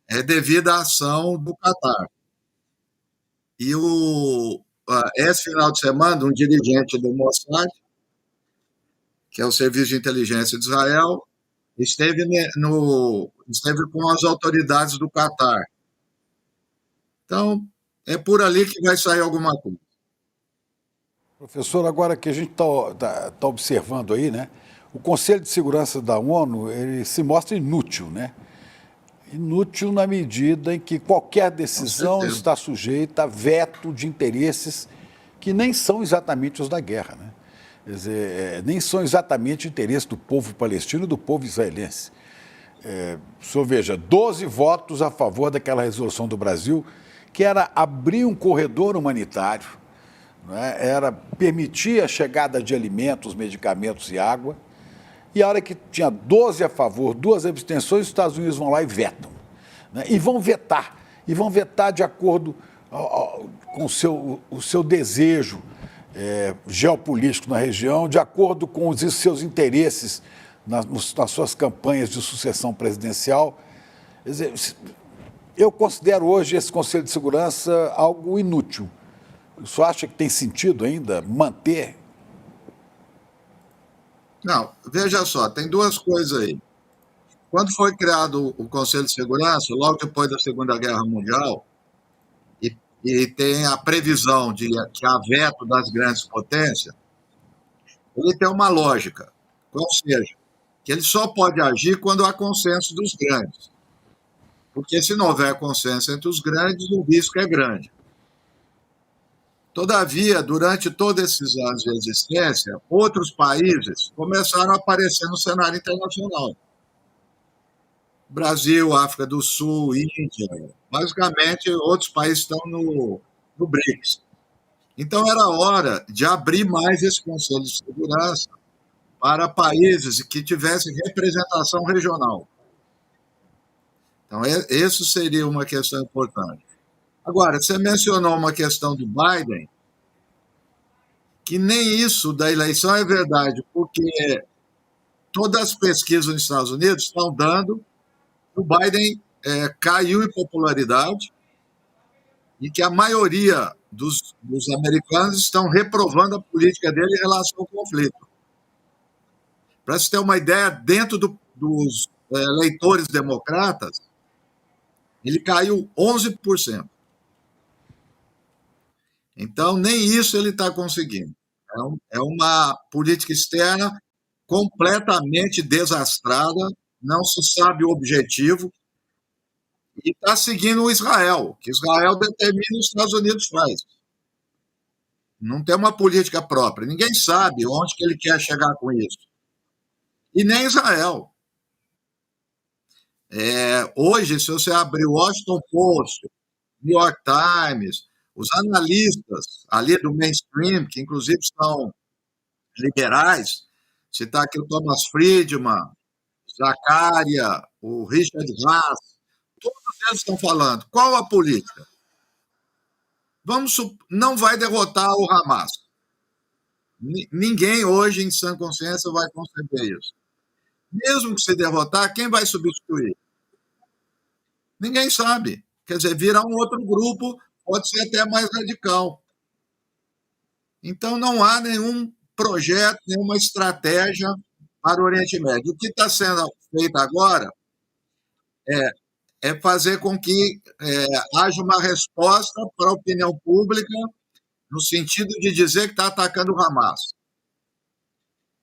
é devido à ação do Catar. E esse final de semana, um dirigente do Mossad, que é o Serviço de Inteligência de Israel, esteve com as autoridades do Catar. Então, é por ali que vai sair alguma coisa. Professor, agora que a gente tá observando aí, né? O Conselho de Segurança da ONU, ele se mostra inútil, né? Inútil na medida em que qualquer decisão está sujeita a veto de interesses que nem são exatamente os da guerra, né? Quer dizer, nem são exatamente interesses do povo palestino e do povo israelense. O senhor veja, 12 votos a favor daquela resolução do Brasil, que era abrir um corredor humanitário, né? Era permitir a chegada de alimentos, medicamentos e água. E a hora que tinha 12 a favor, 2 abstenções, os Estados Unidos vão lá e vetam, né? E vão vetar de acordo com o seu desejo geopolítico na região, de acordo com os seus interesses nas suas campanhas de sucessão presidencial. Quer dizer, eu considero hoje esse Conselho de Segurança algo inútil. O senhor acha que tem sentido ainda manter? Não, veja só, tem duas coisas aí. Quando foi criado o Conselho de Segurança, logo depois da Segunda Guerra Mundial, e tem a previsão de que há veto das grandes potências, ele tem uma lógica, ou seja, que ele só pode agir quando há consenso dos grandes. Porque se não houver consenso entre os grandes, o risco é grande. Todavia, durante todos esses anos de existência, outros países começaram a aparecer no cenário internacional. Brasil, África do Sul, Índia, basicamente outros países estão no BRICS. Então era hora de abrir mais esse Conselho de Segurança para países que tivessem representação regional. Então, isso seria uma questão importante. Agora, você mencionou uma questão do Biden, que nem isso da eleição é verdade, porque todas as pesquisas nos Estados Unidos estão dando que o Biden caiu em popularidade e que a maioria dos americanos estão reprovando a política dele em relação ao conflito. Para você ter uma ideia, dentro dos eleitores democratas, ele caiu 11%. Então, nem isso ele está conseguindo. É uma política externa completamente desastrada, não se sabe o objetivo, e está seguindo o Israel, que Israel determina e os Estados Unidos faz. Não tem uma política própria. Ninguém sabe onde que ele quer chegar com isso. E nem Israel. Hoje, se você abrir o Washington Post, New York Times, os analistas ali do mainstream, que inclusive são liberais, citar aqui o Thomas Friedman, Zakaria, o Richard Haas, todos eles estão falando. Qual a política? Não vai derrotar o Hamas. Ninguém hoje, em sã consciência, vai conceber isso. Mesmo que se derrotar, quem vai substituir? Ninguém sabe. Quer dizer, virar um outro grupo, pode ser até mais radical. Então, não há nenhum projeto, nenhuma estratégia para o Oriente Médio. O que está sendo feito agora é fazer com que haja uma resposta para a opinião pública, no sentido de dizer que está atacando o Hamas.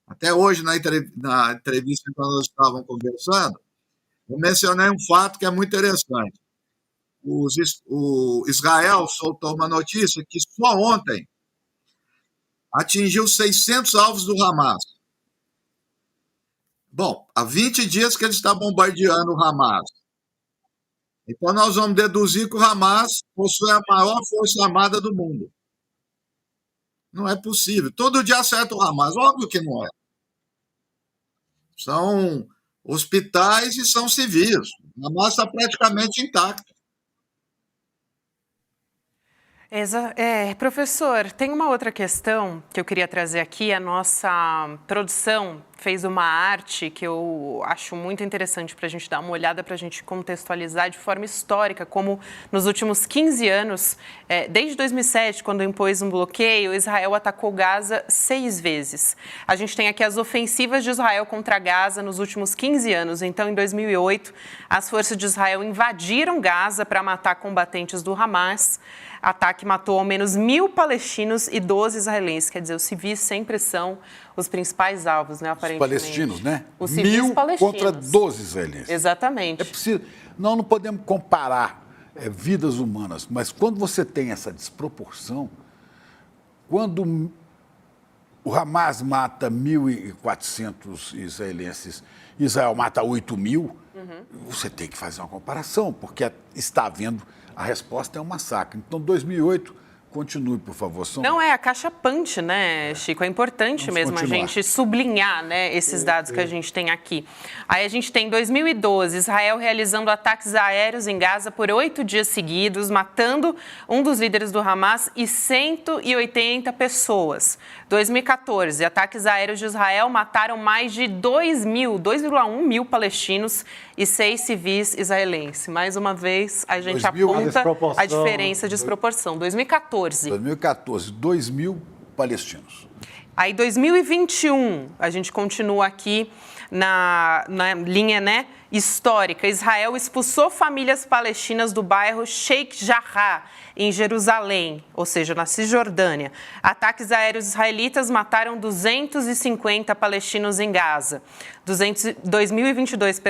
Até hoje, na entrevista que nós estávamos conversando, eu mencionei um fato que é muito interessante. O Israel soltou uma notícia que só ontem atingiu 600 alvos do Hamas. Bom, há 20 dias que ele está bombardeando o Hamas. Então, nós vamos deduzir que o Hamas possui a maior força armada do mundo. Não é possível. Todo dia acerta o Hamas. Óbvio que não é. São hospitais e são civis. O Hamas está praticamente intacto. Professor, tem uma outra questão que eu queria trazer aqui. A nossa produção fez uma arte que eu acho muito interessante para a gente dar uma olhada, para a gente contextualizar de forma histórica, como nos últimos 15 anos, desde 2007, quando impôs um bloqueio, Israel atacou Gaza 6 vezes. A gente tem aqui as ofensivas de Israel contra Gaza nos últimos 15 anos. Então, em 2008, as forças de Israel invadiram Gaza para matar combatentes do Hamas. Ataque matou ao menos 1.000 palestinos e 12 israelenses. Quer dizer, os civis sempre são os principais alvos, né, aparentemente. Os palestinos, né? Os civis 1.000 palestinos. contra 12 israelenses. Exatamente. É preciso... Não podemos comparar vidas humanas, mas quando você tem essa desproporção, quando o Hamas mata 1.400 israelenses, Israel mata 8.000, você tem que fazer uma comparação, porque está havendo... A resposta é um massacre. Então, 2008, continue, por favor. Não, é acachapante, né, Chico? É importante mesmo continuar. A gente sublinhar, né, esses dados que a gente tem aqui. Aí a gente tem 2012, Israel realizando ataques aéreos em Gaza por 8 dias seguidos, matando um dos líderes do Hamas e 180 pessoas. 2014, ataques aéreos de Israel mataram mais de 2,1 mil palestinos e 6 civis israelenses. Mais uma vez, a gente aponta a diferença de desproporção. 2014, 2.000 palestinos. Aí, 2021, a gente continua aqui na linha, né, histórica. Israel expulsou famílias palestinas do bairro Sheikh Jarrah, em Jerusalém, ou seja, na Cisjordânia. Ataques aéreos israelitas mataram 250 palestinos em Gaza. 2022,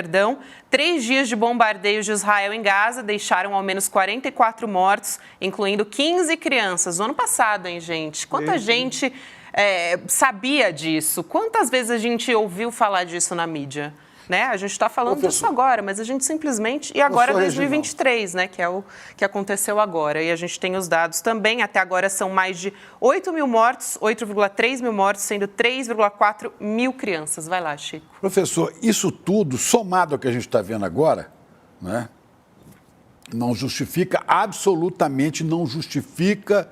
3 dias de bombardeios de Israel em Gaza deixaram ao menos 44 mortos, incluindo 15 crianças. No ano passado, hein, gente? Quanta gente sabia disso? Quantas vezes a gente ouviu falar disso na mídia? Né? A gente está falando disso agora, mas a gente simplesmente... E agora 2023, né? Que é o que aconteceu agora. E a gente tem os dados também. Até agora são mais de 8 mil mortos, 8,3 mil mortos, sendo 3,4 mil crianças. Vai lá, Chico. Professor, isso tudo, somado ao que a gente está vendo agora, né? Não justifica, absolutamente não justifica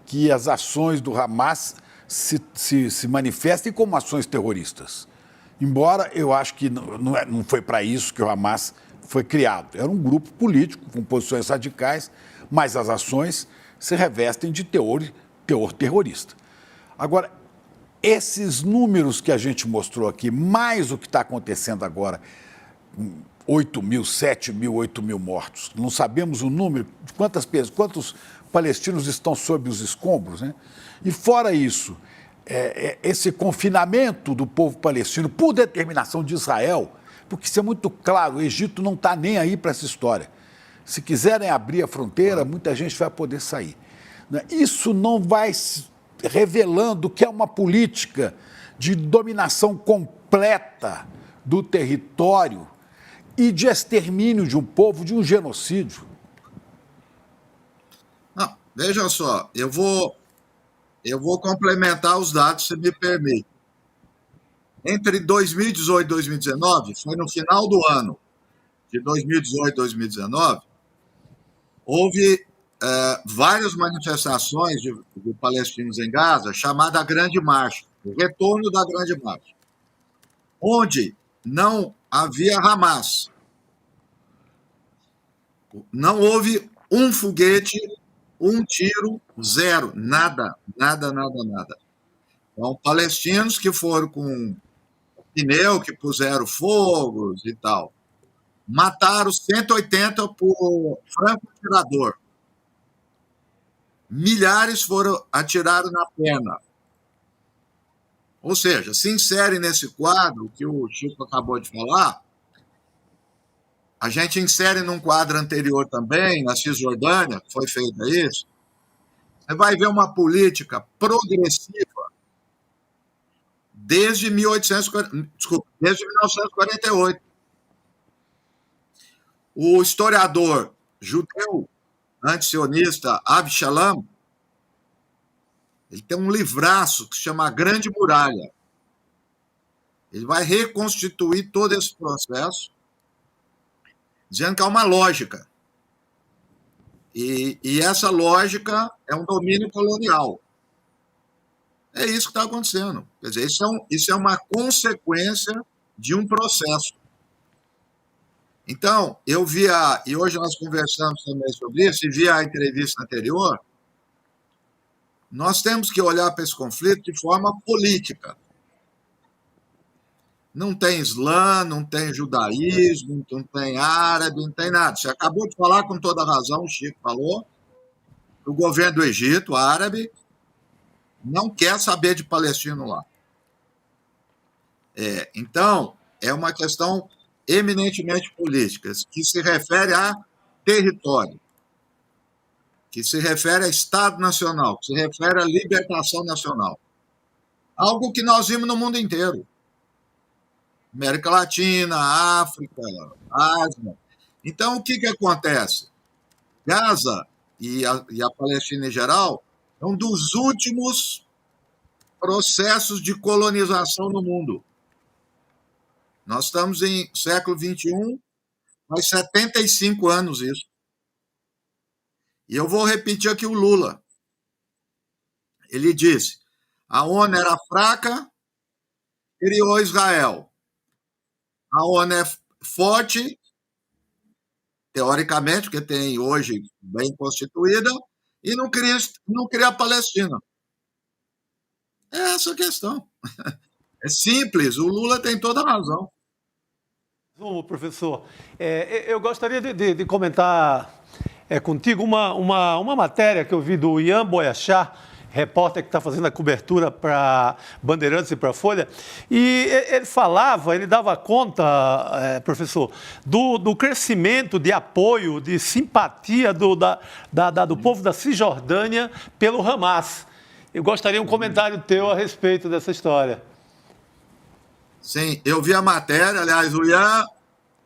que as ações do Hamas se manifestem como ações terroristas. Embora eu acho que não foi para isso que o Hamas foi criado. Era um grupo político com posições radicais, mas as ações se revestem de teor terrorista. Agora, esses números que a gente mostrou aqui, mais o que está acontecendo agora, 8 mil, 7 mil, 8 mil mortos, não sabemos o número de quantos palestinos estão sob os escombros, né? E fora isso, esse confinamento do povo palestino por determinação de Israel, porque isso é muito claro, o Egito não está nem aí para essa história. Se quiserem abrir a fronteira, muita gente vai poder sair. Isso não vai revelando que é uma política de dominação completa do território e de extermínio de um povo, de um genocídio. Não, veja só, eu vou complementar os dados, se me permite. Entre 2018 e 2019, foi no final do ano de 2018 e 2019, houve várias manifestações de palestinos em Gaza, chamada Grande Marcha, o retorno da Grande Marcha, onde não havia Hamas. Não houve um foguete, um tiro, zero, nada. Então, palestinos que foram com pneu, que puseram fogos e tal, mataram 180 por franco-atirador. Milhares atiraram na perna. Ou seja, se insere nesse quadro que o Chico acabou de falar, a gente insere num quadro anterior também, na Cisjordânia, foi feito isso. Você vai ver uma política progressiva desde 1948. O historiador judeu antisionista Avshalom, ele tem um livraço que se chama A Grande Muralha. Ele vai reconstituir todo esse processo, dizendo que há uma lógica. E essa lógica é um domínio colonial. É isso que está acontecendo. Quer dizer, isso é uma consequência de um processo. Então, eu vi e hoje nós conversamos também sobre isso, e vi a entrevista anterior, nós temos que olhar para esse conflito de forma política. Não tem Islã, não tem judaísmo, não tem árabe, não tem nada. Você acabou de falar com toda razão, o Chico falou, o governo do Egito, árabe, não quer saber de palestino lá. Então, é uma questão eminentemente política, que se refere a território, que se refere a Estado Nacional, que se refere à libertação nacional. Algo que nós vimos no mundo inteiro. América Latina, África, Ásia. Então, o que acontece? Gaza e a Palestina em geral é um dos últimos processos de colonização no mundo. Nós estamos em século XXI, faz 75 anos isso. E eu vou repetir aqui o Lula. Ele disse, a ONU era fraca, criou Israel. A ONU é forte, teoricamente, porque tem hoje bem constituída, e não cria a Palestina. É essa a questão. É simples, o Lula tem toda a razão. Professor, eu gostaria de comentar contigo uma matéria que eu vi do Ian Boyachá, repórter que está fazendo a cobertura para Bandeirantes e para a Folha, e ele dava conta, professor, do crescimento de apoio, de simpatia do povo da Cisjordânia pelo Hamas. Eu gostaria de um comentário teu a respeito dessa história. Sim, eu vi a matéria, aliás, o Ian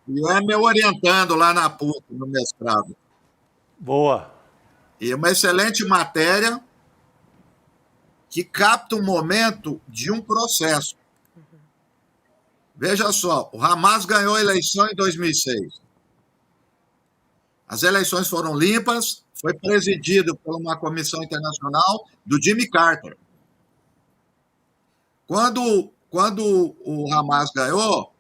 me orientando lá na PUC, no mestrado. Boa. E uma excelente matéria que capta um momento de um processo. Veja só, o Hamas ganhou a eleição em 2006. As eleições foram limpas, foi presidido por uma comissão internacional do Jimmy Carter. Quando o Hamas ganhou,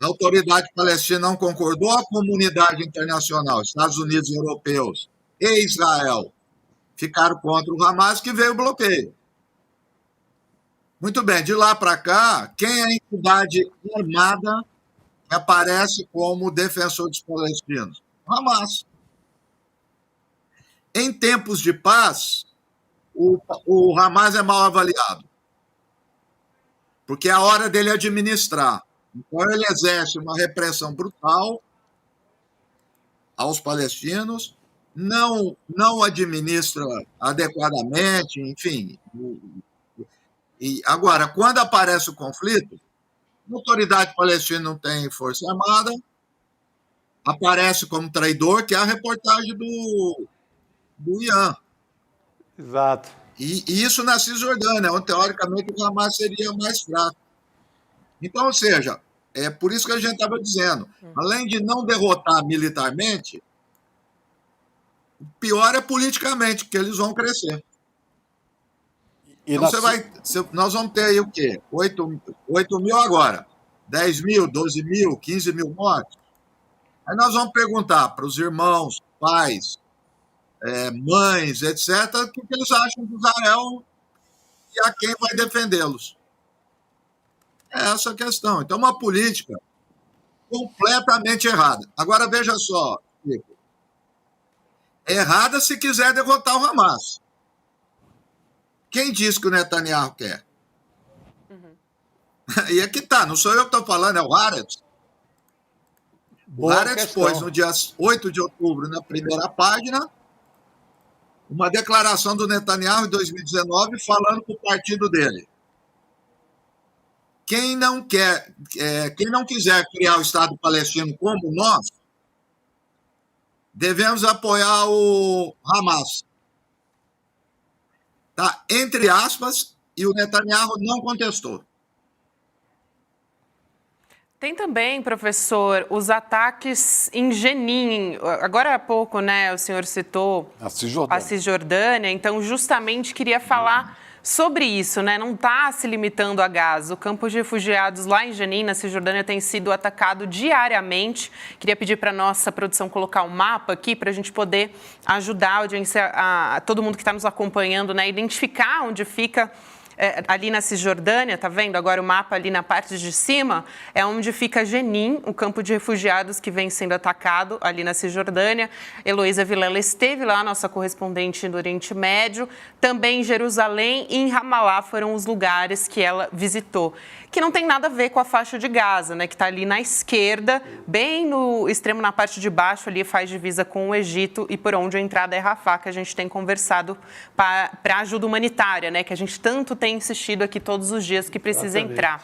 a autoridade palestina não concordou, a comunidade internacional, Estados Unidos e europeus e Israel, ficaram contra o Hamas, que veio o bloqueio. Muito bem, de lá para cá, quem é a entidade armada que aparece como defensor dos palestinos? O Hamas. Em tempos de paz, o Hamas é mal avaliado, porque é a hora dele administrar. Então, ele exerce uma repressão brutal aos palestinos, não administra adequadamente, enfim. E agora, quando aparece o conflito, a autoridade palestina não tem força armada, aparece como traidor, que é a reportagem do Ian. Exato. E isso na Cisjordânia, onde teoricamente o Hamas seria mais fraco. Então, ou seja, é por isso que a gente estava dizendo, além de não derrotar militarmente, o pior é politicamente, porque eles vão crescer. Então nós vamos ter aí o quê? 8 mil agora, 10 mil, 12 mil, 15 mil mortos. Aí nós vamos perguntar para os irmãos, pais, mães, etc., o que eles acham de Israel e a quem vai defendê-los. É essa a questão. Então, uma política completamente errada. Agora, veja só, Chico. Errada se quiser derrotar o Hamas. Quem diz que o Netanyahu quer? E aqui está, não sou eu que estou falando, é o Haaretz. O Haaretz pôs no dia 8 de outubro, na primeira página, uma declaração do Netanyahu em 2019 falando para o partido dele. Quem não quiser criar o Estado palestino como nós, devemos apoiar o Hamas. Tá? Entre aspas, e o Netanyahu não contestou. Tem também, professor, os ataques em Jenin. Agora há pouco, né, o senhor citou a Cisjordânia, então justamente queria falar sobre isso, né? Não está se limitando a Gaza. O campo de refugiados lá em Jenin, na Cisjordânia, tem sido atacado diariamente. Queria pedir para a nossa produção colocar um mapa aqui para a gente poder ajudar a audiência, a todo mundo que está nos acompanhando, né? Identificar onde fica ali na Cisjordânia, tá vendo? Agora o mapa ali na parte de cima é onde fica Jenin, o campo de refugiados que vem sendo atacado ali na Cisjordânia. Heloísa Vilela esteve lá, nossa correspondente no Oriente Médio. Também em Jerusalém e em Ramallah foram os lugares que ela visitou. Que não tem nada a ver com a faixa de Gaza, né? Que está ali na esquerda, bem no extremo, na parte de baixo, ali faz divisa com o Egito e por onde a entrada é Rafah, que a gente tem conversado para ajuda humanitária, né? Que a gente tanto tem insistido aqui todos os dias que precisa entrar.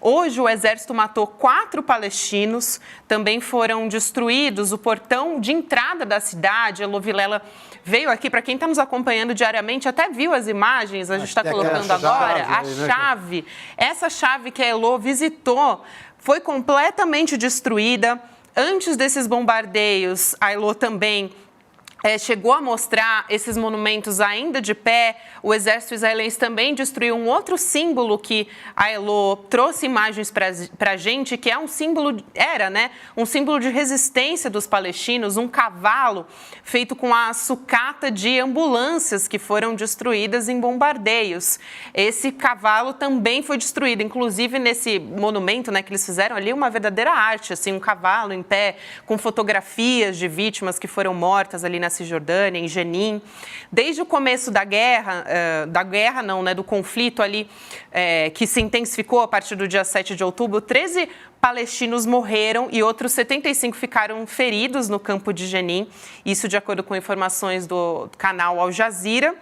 Hoje o exército matou 4 palestinos, também foram destruídos o portão de entrada da cidade. A Elô Vilela veio aqui, para quem está nos acompanhando diariamente, até viu as imagens, a gente está colocando agora, a chave. Essa chave que a Elô visitou foi completamente destruída. Antes desses bombardeios, a Elô também chegou a mostrar esses monumentos ainda de pé. O exército israelense também destruiu um outro símbolo que a Elô trouxe imagens para a gente, que é um símbolo, um símbolo de resistência dos palestinos, um cavalo feito com a sucata de ambulâncias que foram destruídas em bombardeios. Esse cavalo também foi destruído, inclusive nesse monumento, né, que eles fizeram ali, uma verdadeira arte, assim, um cavalo em pé, com fotografias de vítimas que foram mortas ali na Cisjordânia, em Jenin. Desde o começo da guerra, do conflito ali, que se intensificou a partir do dia 7 de outubro, 13 palestinos morreram e outros 75 ficaram feridos no campo de Jenin, isso de acordo com informações do canal Al Jazeera.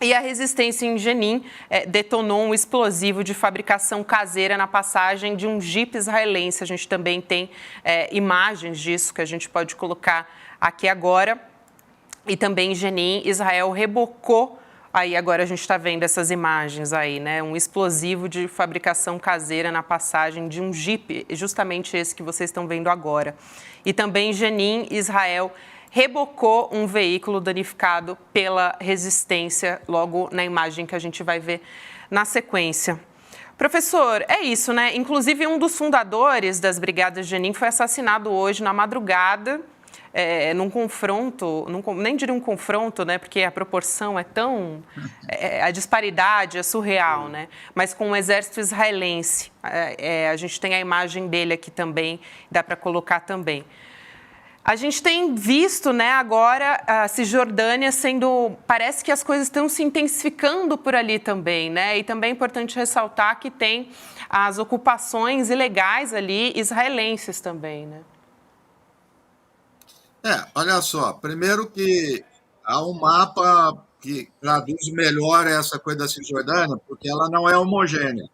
E a resistência em Jenin detonou um explosivo de fabricação caseira na passagem de um jipe israelense. A gente também tem imagens disso que a gente pode colocar aqui agora. E também em Jenin, Israel rebocou, aí agora a gente está vendo essas imagens aí, né? Um explosivo de fabricação caseira na passagem de um jipe, justamente esse que vocês estão vendo agora. E também em Jenin, Israel rebocou um veículo danificado pela resistência, logo na imagem que a gente vai ver na sequência. Professor, é isso, né? Inclusive, um dos fundadores das Brigadas de Jenin foi assassinado hoje na madrugada, num confronto, nem diria um confronto, né? Porque a proporção é tão... a disparidade é surreal, né? Mas com o exército israelense. A gente tem a imagem dele aqui também, dá para colocar também. A gente tem visto, né, agora a Cisjordânia sendo... Parece que as coisas estão se intensificando por ali também, né? E também é importante ressaltar que tem as ocupações ilegais ali israelenses também, né? Olha só, primeiro que há um mapa que traduz melhor essa coisa da Cisjordânia, porque ela não é homogênea.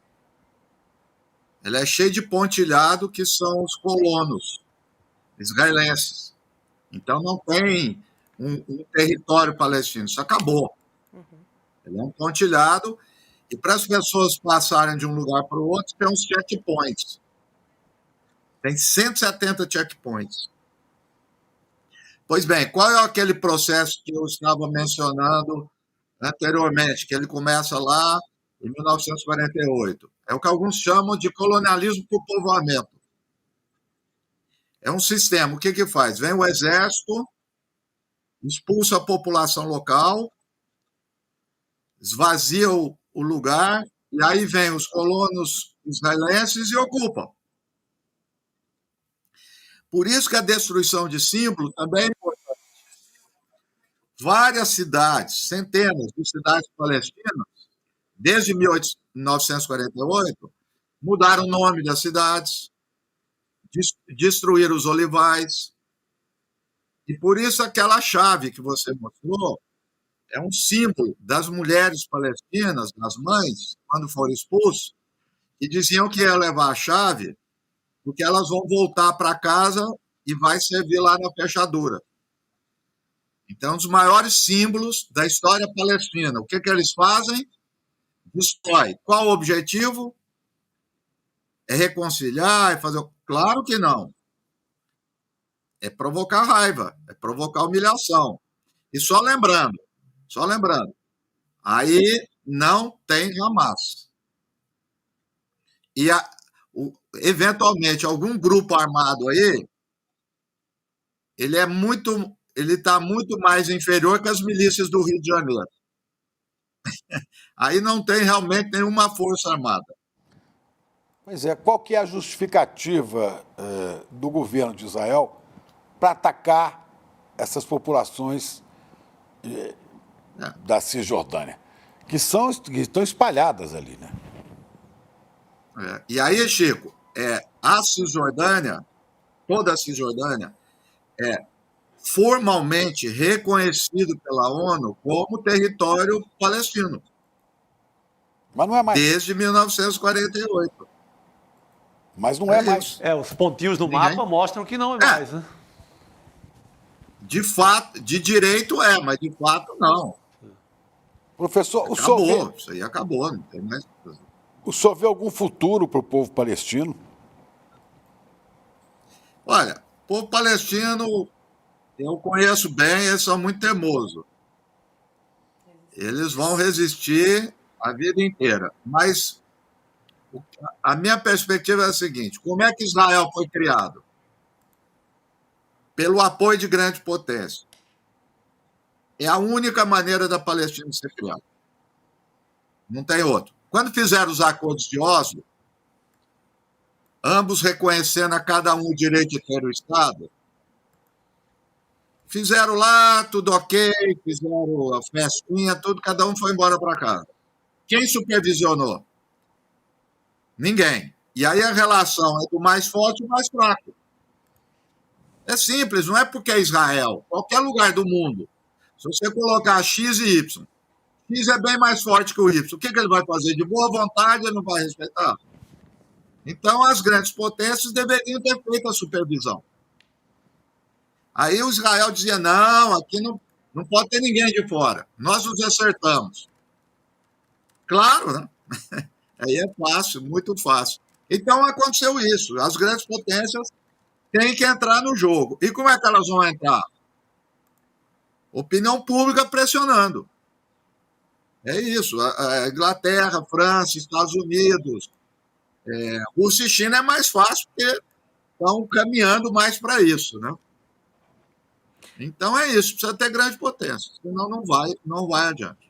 Ela é cheia de pontilhado, que são os colonos israelenses. Então, não tem um território palestino, isso acabou. Ele é um pontilhado, e para as pessoas passarem de um lugar para o outro, tem uns checkpoints. Tem 170 checkpoints. Pois bem, qual é aquele processo que eu estava mencionando anteriormente, que ele começa lá em 1948? É o que alguns chamam de colonialismo por povoamento. É um sistema, o que faz? Vem o exército, expulsa a população local, esvazia o lugar, e aí vem os colonos israelenses e ocupam. Por isso que a destruição de símbolo também é importante. Várias cidades, centenas de cidades palestinas, desde 1948, mudaram o nome das cidades, destruíram os olivais. E por isso aquela chave que você mostrou é um símbolo das mulheres palestinas, das mães, quando foram expulsos, que diziam que ia levar a chave porque elas vão voltar para casa e vai servir lá na fechadura. Então, um dos maiores símbolos da história palestina. O que eles fazem? Destrói. Qual o objetivo? É reconciliar, é fazer... Claro que não. É provocar raiva, é provocar humilhação. E só lembrando, aí não tem Hamas. E, eventualmente, algum grupo armado aí, ele está muito mais inferior que as milícias do Rio de Janeiro. Aí não tem realmente nenhuma força armada. Pois é, qual que é a justificativa do governo de Israel para atacar essas populações da Cisjordânia, que estão espalhadas ali, né? E aí, Chico, a Cisjordânia, toda a Cisjordânia, é formalmente reconhecido pela ONU como território palestino. Mas não é mais. Desde 1948. Mas não é mais. Os pontinhos no mapa mostram que não é mais, né? De fato, de direito mas de fato não. Professor, Isso aí acabou, não tem mais. O senhor vê algum futuro para o povo palestino? Olha, o povo palestino, eu conheço bem, eles são muito teimosos. Eles vão resistir a vida inteira. Mas a minha perspectiva é a seguinte: como é que Israel foi criado? Pelo apoio de grande potência. É a única maneira da Palestina ser criada. Não tem outro. Quando fizeram os acordos de Oslo, ambos reconhecendo a cada um o direito de ter o Estado, fizeram lá, tudo ok, fizeram a festinha, tudo, cada um foi embora para casa. Quem supervisionou? Ninguém. E aí a relação é do mais forte e do mais fraco. É simples, não é porque é Israel. Qualquer lugar do mundo, se você colocar X e Y, X é bem mais forte que o Y. O que ele vai fazer? De boa vontade, ele não vai respeitar? Então, as grandes potências deveriam ter feito a supervisão. Aí o Israel dizia, não, aqui não pode ter ninguém de fora. Nós nos acertamos. Claro, né? Aí é fácil, muito fácil. Então, aconteceu isso. As grandes potências têm que entrar no jogo. E como é que elas vão entrar? Opinião pública pressionando. É isso. A Inglaterra, França, Estados Unidos, Rússia e China é mais fácil porque estão caminhando mais para isso, né? Então é isso, precisa ter grande potência, senão não vai adiante.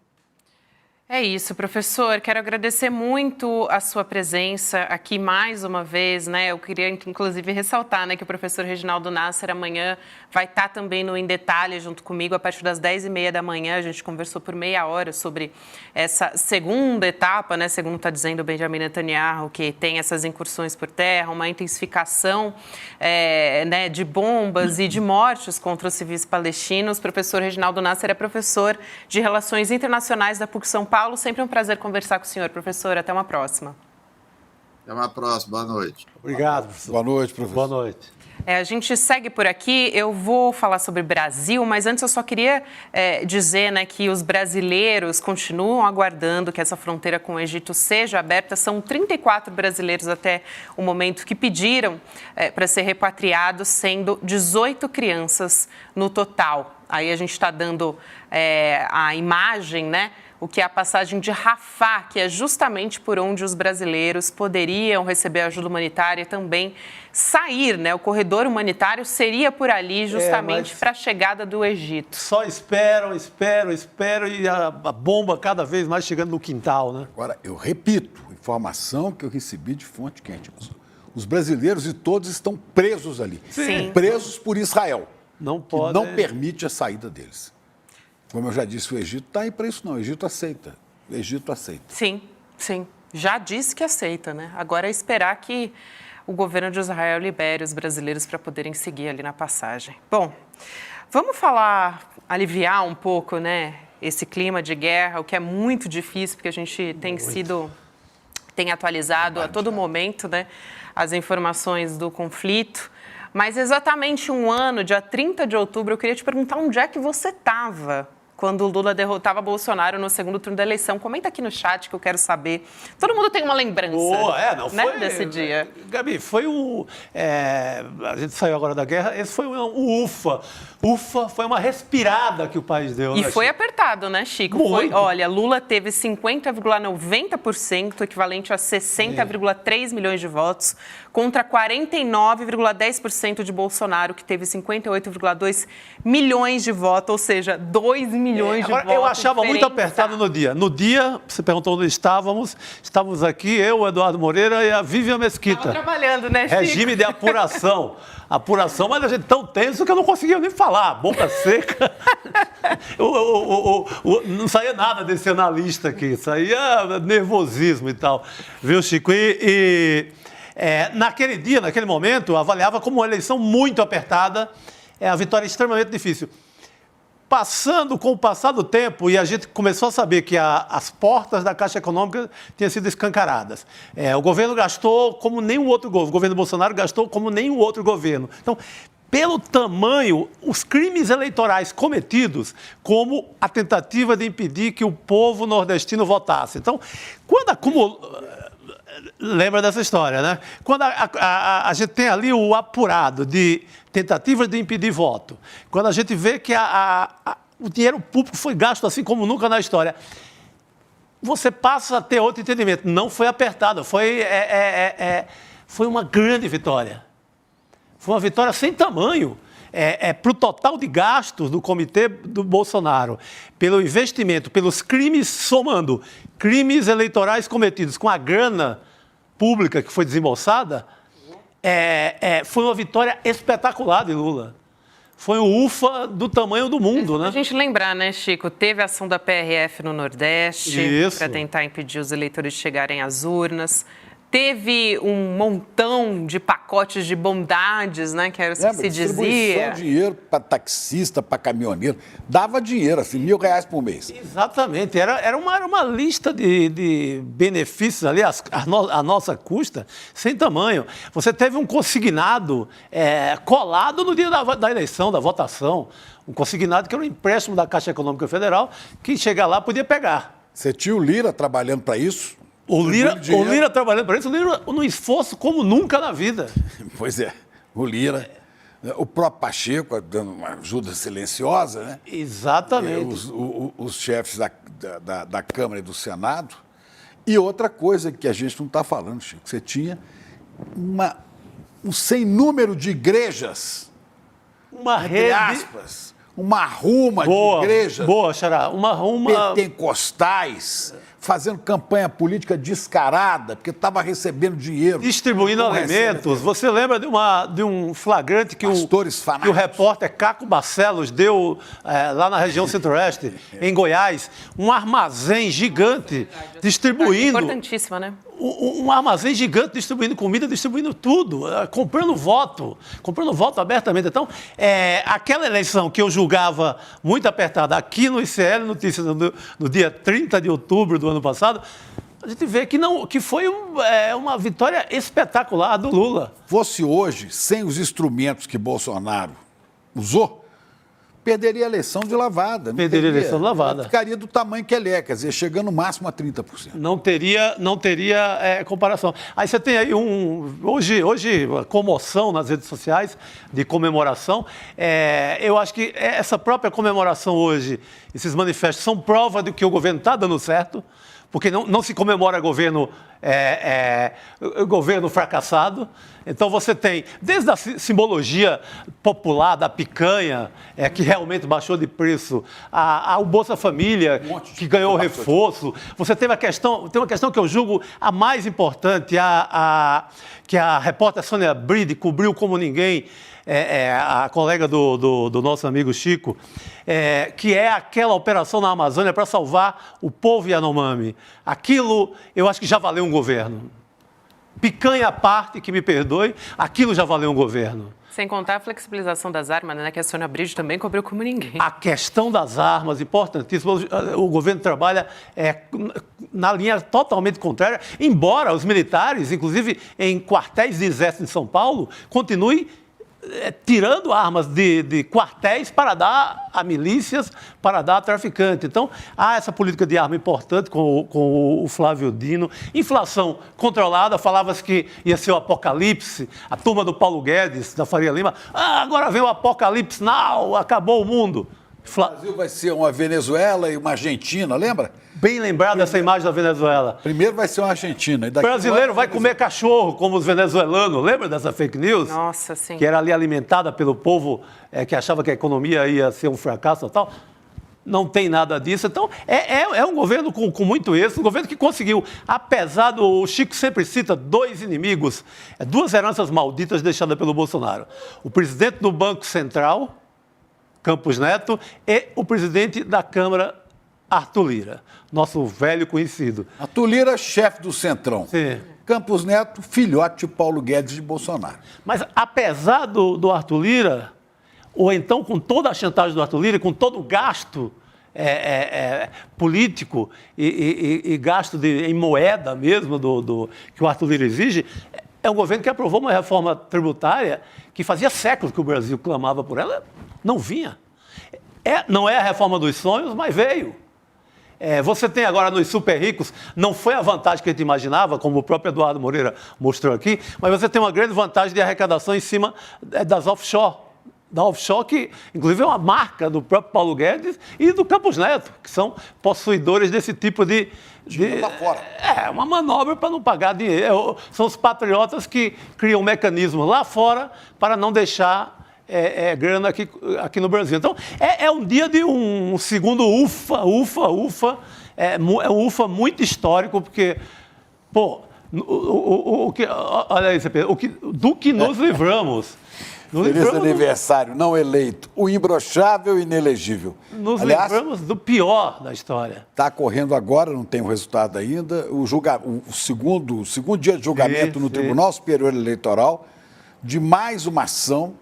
É isso, professor. Quero agradecer muito a sua presença aqui mais uma vez, né? Eu queria, inclusive, ressaltar, né, que o professor Reginaldo Nasser amanhã vai estar também no Em Detalhe junto comigo a partir das 10h30 da manhã. A gente conversou por meia hora sobre essa segunda etapa, né? Segundo está dizendo o Benjamin Netanyahu, que tem essas incursões por terra, uma intensificação né, de bombas e de mortes contra os civis palestinos. O professor Reginaldo Nasser é professor de Relações Internacionais da PUC São Paulo. Sempre um prazer conversar com o senhor, professor. Até uma próxima. Até uma próxima. Boa noite. Obrigado, professor. Boa noite, professor. Boa noite. A gente segue por aqui. Eu vou falar sobre Brasil, mas antes eu só queria dizer, né, que os brasileiros continuam aguardando que essa fronteira com o Egito seja aberta. São 34 brasileiros até o momento que pediram para ser repatriados, sendo 18 crianças no total. Aí a gente está dando a imagem, né? O que é a passagem de Rafah, que é justamente por onde os brasileiros poderiam receber ajuda humanitária e também sair, né? O corredor humanitário seria por ali justamente para a chegada do Egito. Só esperam e a bomba cada vez mais chegando no quintal, né? Agora, eu repito, informação que eu recebi de fonte quente. Os brasileiros e todos estão presos ali. Sim. Presos por Israel. Não pode. Não permite a saída deles. Como eu já disse, o Egito está aí para isso, não. O Egito aceita. O Egito aceita. Sim, sim. Já disse que aceita, né? Agora é esperar que o governo de Israel libere os brasileiros para poderem seguir ali na passagem. Bom, vamos aliviar um pouco, né, esse clima de guerra, o que é muito difícil, porque a gente tem atualizado a todo momento, né, as informações do conflito. Mas exatamente um ano, dia 30 de outubro, eu queria te perguntar onde é que você estava quando o Lula derrotava Bolsonaro no segundo turno da eleição. Comenta aqui no chat que eu quero saber. Todo mundo tem uma lembrança Boa, né, desse dia. Gabi, foi a gente saiu agora da guerra, esse foi um ufa. Ufa, foi uma respirada que o país deu. E né, foi Chico? apertado, né, Chico? Olha, Lula teve 50,90%, equivalente a 60,3 milhões de votos, contra 49,10% de Bolsonaro, que teve 58,2 milhões de votos, ou seja, 2 milhões de votos. Eu achava muito apertado no dia. No dia, você perguntou onde estávamos aqui, eu, o Eduardo Moreira e a Vivian Mesquita. Estava trabalhando, né, Chico? Regime de apuração. Apuração, mas a gente tão tenso que eu não conseguia nem falar, boca seca. Não saía nada desse analista aqui, saía nervosismo e tal. Viu, Chico? Naquele dia, naquele momento, eu avaliava como uma eleição muito apertada, a vitória extremamente difícil. Com o passar do tempo, e a gente começou a saber que as portas da Caixa Econômica tinham sido escancaradas. O governo gastou como nenhum outro governo. O governo Bolsonaro gastou como nenhum outro governo. Então, pelo tamanho, os crimes eleitorais cometidos, como a tentativa de impedir que o povo nordestino votasse. Então, quando acumulou... Lembra dessa história, né? Quando a gente tem ali o apurado de tentativas de impedir voto, quando a gente vê que o dinheiro público foi gasto assim como nunca na história, você passa a ter outro entendimento. Não foi apertado, foi uma grande vitória. Foi uma vitória sem tamanho. Para o total de gastos do comitê do Bolsonaro, pelo investimento, pelos crimes, somando crimes eleitorais cometidos com a grana pública que foi desembolsada, foi uma vitória espetacular de Lula. Foi o ufa do tamanho do mundo, né? A gente lembrar, né, Chico? Teve a ação da PRF no Nordeste para tentar impedir os eleitores de chegarem às urnas. Teve um montão de pacotes de bondades, né? Que era o que se dizia. Dinheiro para taxista, para caminhoneiro. Dava dinheiro, assim, R$1.000 por mês. Exatamente. Era uma lista de benefícios ali, a nossa custa, sem tamanho. Você teve um consignado colado no dia da eleição, da votação. Um consignado que era um empréstimo da Caixa Econômica Federal, que chegar lá podia pegar. Você tinha o Lira trabalhando para isso? O Lira trabalhando para isso, o Lira num esforço como nunca na vida. Pois é, o Lira, o próprio Pacheco dando uma ajuda silenciosa, né? Exatamente. Os chefes da Câmara e do Senado. E outra coisa que a gente não está falando, Chico, você tinha um sem número de igrejas, uma rede, aspas, uma ruma de igrejas. Boa, Xará, uma ruma pentecostais, fazendo campanha política descarada, porque estava recebendo dinheiro. Distribuindo alimentos. Você lembra de um flagrante que o repórter Caco Barcelos deu lá na região centro-oeste, em Goiás, um armazém gigante distribuindo... Importantíssima, né? Um armazém gigante distribuindo comida, distribuindo tudo, comprando voto abertamente. Então, aquela eleição que eu julgava muito apertada aqui no ICL Notícias, no dia 30 de outubro do ano passado, a gente vê que foi uma vitória espetacular do Lula. Fosse hoje, sem os instrumentos que Bolsonaro usou, perderia a eleição de lavada. Perderia a eleição de lavada. Ficaria do tamanho que ele é, quer dizer, chegando no máximo a 30%. Não teria comparação. Aí você tem aí hoje uma comoção nas redes sociais de comemoração. Eu acho que essa própria comemoração hoje, esses manifestos, são prova de que o governo está dando certo, porque não se comemora governo fracassado. Então você tem, desde a simbologia popular da picanha, que realmente baixou de preço, ao Bolsa Família, que ganhou reforço. Você teve tem uma questão que eu julgo a mais importante, que a repórter Sônia Bride cobriu como ninguém, a colega do nosso amigo Chico, que é aquela operação na Amazônia para salvar o povo Yanomami. Aquilo, eu acho que já valeu um governo. Picanha à parte, que me perdoe, aquilo já valeu um governo. Sem contar a flexibilização das armas, né, que a Sônia Bride também cobriu como ninguém. A questão das armas, importantíssimo, o governo trabalha na linha totalmente contrária, embora os militares, inclusive em quartéis de exército em São Paulo, continuem tirando armas de quartéis para dar a milícias, para dar a traficante. Então, há essa política de arma importante com o Flávio Dino. Inflação controlada, falava-se que ia ser o apocalipse. A turma do Paulo Guedes, da Faria Lima, agora vem o apocalipse, não, acabou o mundo. O Brasil vai ser uma Venezuela e uma Argentina, lembra? Bem lembrado essa imagem da Venezuela. Primeiro vai ser uma Argentina. E daqui o brasileiro vai comer cachorro, como os venezuelanos. Lembra dessa fake news? Nossa, sim. Que era ali alimentada pelo povo que achava que a economia ia ser um fracasso e tal. Não tem nada disso. Então, é um governo com muito êxito, um governo que conseguiu, apesar do... O Chico sempre cita 2 inimigos, 2 heranças malditas deixadas pelo Bolsonaro. O presidente do Banco Central, Campos Neto, e o presidente da Câmara, Arthur Lira, nosso velho conhecido. Arthur Lira, chefe do Centrão. Sim. Campos Neto, filhote de Paulo Guedes de Bolsonaro. Mas, apesar do Arthur Lira, ou então com toda a chantagem do Arthur Lira, com todo o gasto político e gasto em moeda mesmo que o Arthur Lira exige, é um governo que aprovou uma reforma tributária que fazia séculos que o Brasil clamava por ela, não vinha. Não é a reforma dos sonhos, mas veio. Você tem agora nos super ricos, não foi a vantagem que a gente imaginava, como o próprio Eduardo Moreira mostrou aqui, mas você tem uma grande vantagem de arrecadação em cima das offshore. Da offshore, que inclusive é uma marca do próprio Paulo Guedes e do Campos Neto, que são possuidores desse tipo de lá fora. Uma manobra para não pagar dinheiro. São os patriotas que criam um mecanismo lá fora para não deixar grana aqui no Brasil. Então, é um dia de um segundo ufa. É um ufa muito histórico, porque, olha aí, do que nos livramos. Feliz aniversário, não eleito, o imbrochável e inelegível. Aliás, livramos do pior da história. Está correndo agora, não tem o resultado ainda, o segundo dia de julgamento no Tribunal Superior Eleitoral de mais uma ação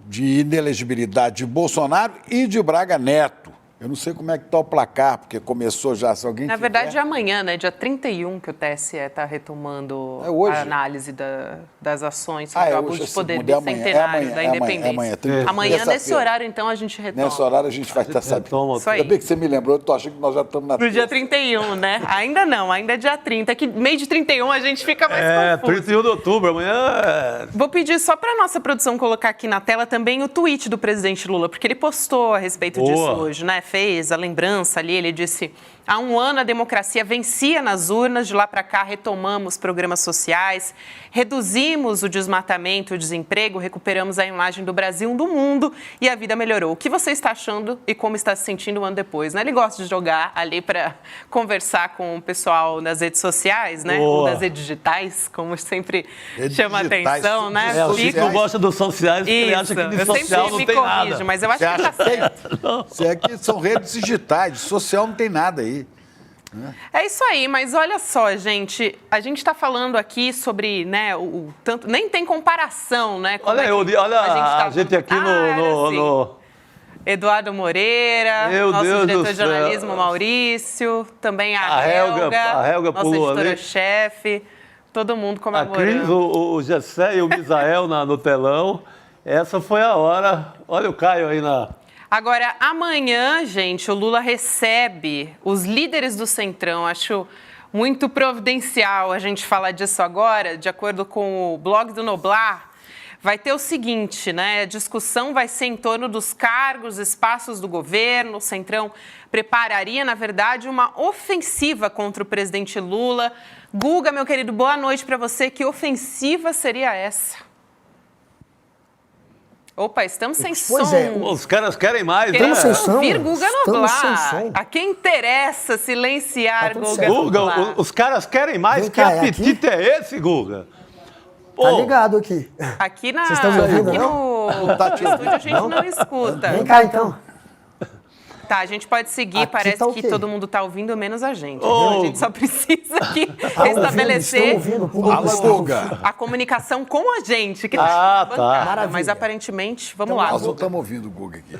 de inelegibilidade de Bolsonaro e de Braga Neto. Eu não sei como é que está o placar, porque começou já, se alguém Na verdade, é amanhã, né? Dia 31, que o TSE está retomando a análise das ações sobre o abuso de poder bicentenário da independência. Amanhã, nesse horário, então, a gente retoma. Nesse horário, a gente vai estar sabendo. Ainda bem que você me lembrou, eu tô achando que nós já estamos na Pro dia 31, né? Ainda não, ainda é dia 30, que meio de 31 a gente fica mais confuso. 31 de outubro, amanhã... Vou pedir só para a nossa produção colocar aqui na tela também o tweet do presidente Lula, porque ele postou a respeito disso hoje, né? Fez a lembrança ali, ele disse: há um ano a democracia vencia nas urnas, de lá para cá retomamos programas sociais, reduzimos o desmatamento e o desemprego, recuperamos a imagem do Brasil do mundo e a vida melhorou. O que você está achando e como está se sentindo um ano depois? Né? Ele gosta de jogar ali para conversar com o pessoal nas redes sociais, né? Ou das redes digitais, como sempre chama a atenção, né? O Chico gosta dos sociais, porque ele acha que de social não tem nada. Mas eu acho que está certo. São redes digitais, de social não tem nada aí. É isso aí, mas olha só, gente, a gente está falando aqui sobre, né, o tanto, nem tem comparação, né? Olha a gente aqui no... Eduardo Moreira, nosso diretor de jornalismo, Maurício, também a Helga, nossa editora-chefe, todo mundo comemorando. A Cris, o Gessé e o Misael no telão, essa foi a hora. Olha o Caio aí na... Agora, amanhã, gente, o Lula recebe os líderes do Centrão. Acho muito providencial a gente falar disso agora. De acordo com o blog do Noblar, vai ter o seguinte, né? A discussão vai ser em torno dos cargos, espaços do governo. O Centrão prepararia, na verdade, uma ofensiva contra o presidente Lula. Guga, meu querido, boa noite para você. Que ofensiva seria essa? Opa, estamos sem som. Os caras querem mais, né? Queremos ouvir Guga Noblar. A quem interessa silenciar Guga Noblar? Os caras querem mais. Que apetite é esse, Guga? Tá ligado aqui. Aqui Vocês estão me ouvindo, aqui no estúdio a gente não escuta. Vem cá, então. Tá, a gente pode seguir, aqui parece que todo mundo está ouvindo, menos a gente. A gente só precisa aqui estabelecer a comunicação com a gente. Que tá. Mas aparentemente, vamos lá. Nós não estamos ouvindo o Guga aqui.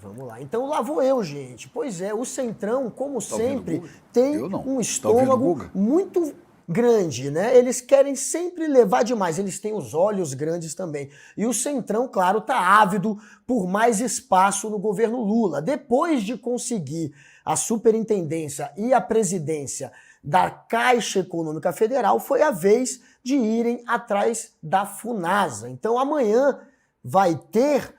Vamos lá. Então lá vou eu, gente. Pois é, o Centrão, como sempre, tem um estômago muito grande, né? Eles querem sempre levar demais, eles têm os olhos grandes também. E o Centrão, claro, está ávido por mais espaço no governo Lula. Depois de conseguir a superintendência e a presidência da Caixa Econômica Federal, foi a vez de irem atrás da Funasa. Então amanhã vai ter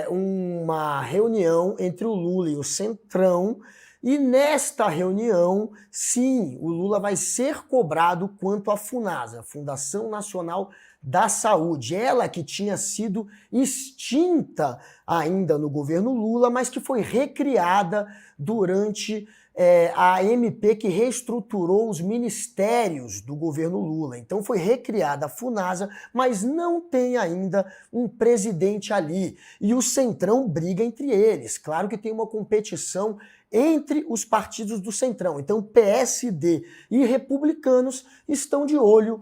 uma reunião entre o Lula e o Centrão, e nesta reunião, sim, o Lula vai ser cobrado quanto à Funasa, Fundação Nacional da Saúde, ela que tinha sido extinta ainda no governo Lula, mas que foi recriada durante a MP que reestruturou os ministérios do governo Lula. Então foi recriada a Funasa, mas não tem ainda um presidente ali. E o Centrão briga entre eles. Claro que tem uma competição entre os partidos do Centrão. Então PSD e Republicanos estão de olho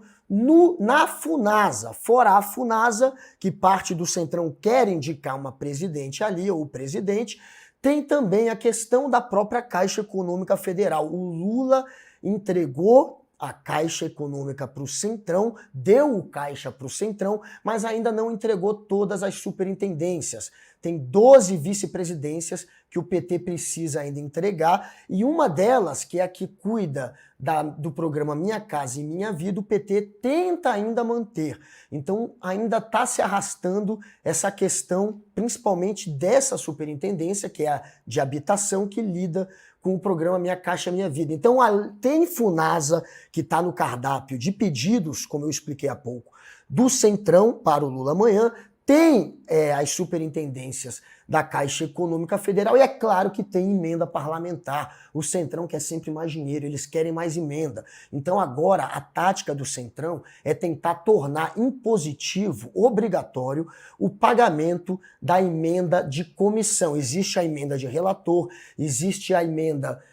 na Funasa. Fora a Funasa, que parte do Centrão quer indicar uma presidente ali, ou presidente, tem também a questão da própria Caixa Econômica Federal. O Lula entregou a Caixa Econômica para o Centrão, deu o Caixa para o Centrão, mas ainda não entregou todas as superintendências. Tem 12 vice-presidências que o PT precisa ainda entregar, e uma delas, que é a que cuida do programa Minha Casa e Minha Vida, o PT tenta ainda manter. Então ainda está se arrastando essa questão, principalmente dessa superintendência, que é a de habitação, que lida com o programa Minha Caixa Minha Vida. Então tem Funasa, que está no cardápio de pedidos, como eu expliquei há pouco, do Centrão para o Lula amanhã, tem as superintendências da Caixa Econômica Federal, e é claro que tem emenda parlamentar. O Centrão quer sempre mais dinheiro, eles querem mais emenda. Então agora a tática do Centrão é tentar tornar impositivo, obrigatório, o pagamento da emenda de comissão. Existe a emenda de relator, existe a emenda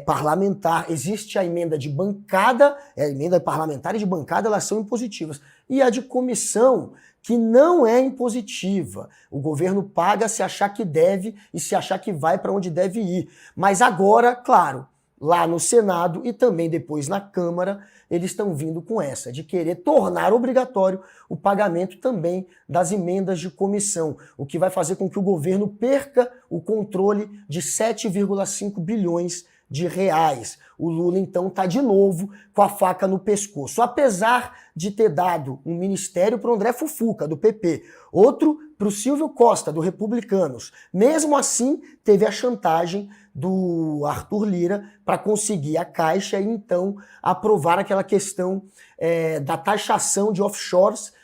parlamentar, existe a emenda de bancada, a emenda parlamentar e de bancada, elas são impositivas. E a de comissão, que não é impositiva. O governo paga se achar que deve e se achar que vai para onde deve ir. Mas agora, claro, lá no Senado e também depois na Câmara, eles estão vindo com essa, de querer tornar obrigatório o pagamento também das emendas de comissão, o que vai fazer com que o governo perca o controle de 7,5 bilhões de reais. O Lula, então, está de novo com a faca no pescoço. Apesar de ter dado um ministério para o André Fufuca, do PP, outro para o Silvio Costa, do Republicanos. Mesmo assim, teve a chantagem do Arthur Lira para conseguir a Caixa e, então, aprovar aquela questão da taxação de offshores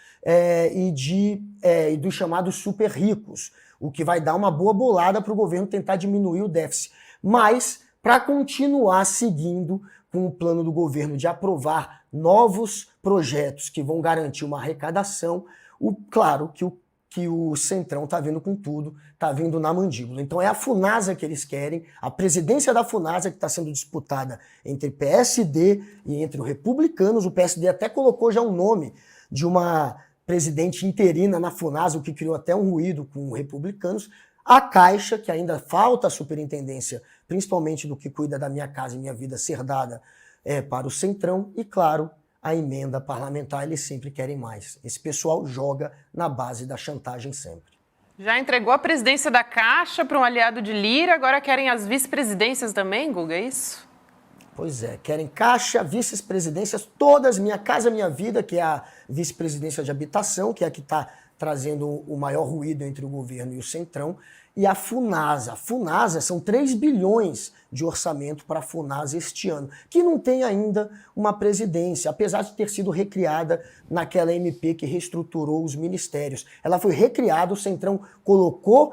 e dos chamados super ricos, o que vai dar uma boa bolada para o governo tentar diminuir o déficit. Mas para continuar seguindo com o plano do governo de aprovar novos projetos que vão garantir uma arrecadação, claro que o Centrão está vindo com tudo, está vindo na mandíbula. Então é a Funasa que eles querem, a presidência da Funasa que está sendo disputada entre PSD e entre os Republicanos. O PSD até colocou já um nome de uma presidente interina na Funasa, o que criou até um ruído com os Republicanos. A Caixa, que ainda falta a superintendência, principalmente do que cuida da Minha Casa e Minha Vida, ser dada para o Centrão. E, claro, a emenda parlamentar, eles sempre querem mais. Esse pessoal joga na base da chantagem sempre. Já entregou a presidência da Caixa para um aliado de Lira, agora querem as vice-presidências também, Guga, é isso? Pois é, querem Caixa, vice-presidências, todas, Minha Casa Minha Vida, que é a vice-presidência de habitação, que é a que está trazendo o maior ruído entre o governo e o Centrão, e a Funasa. A Funasa são 3 bilhões de orçamento para a Funasa este ano, que não tem ainda uma presidência, apesar de ter sido recriada naquela MP que reestruturou os ministérios. Ela foi recriada, o Centrão colocou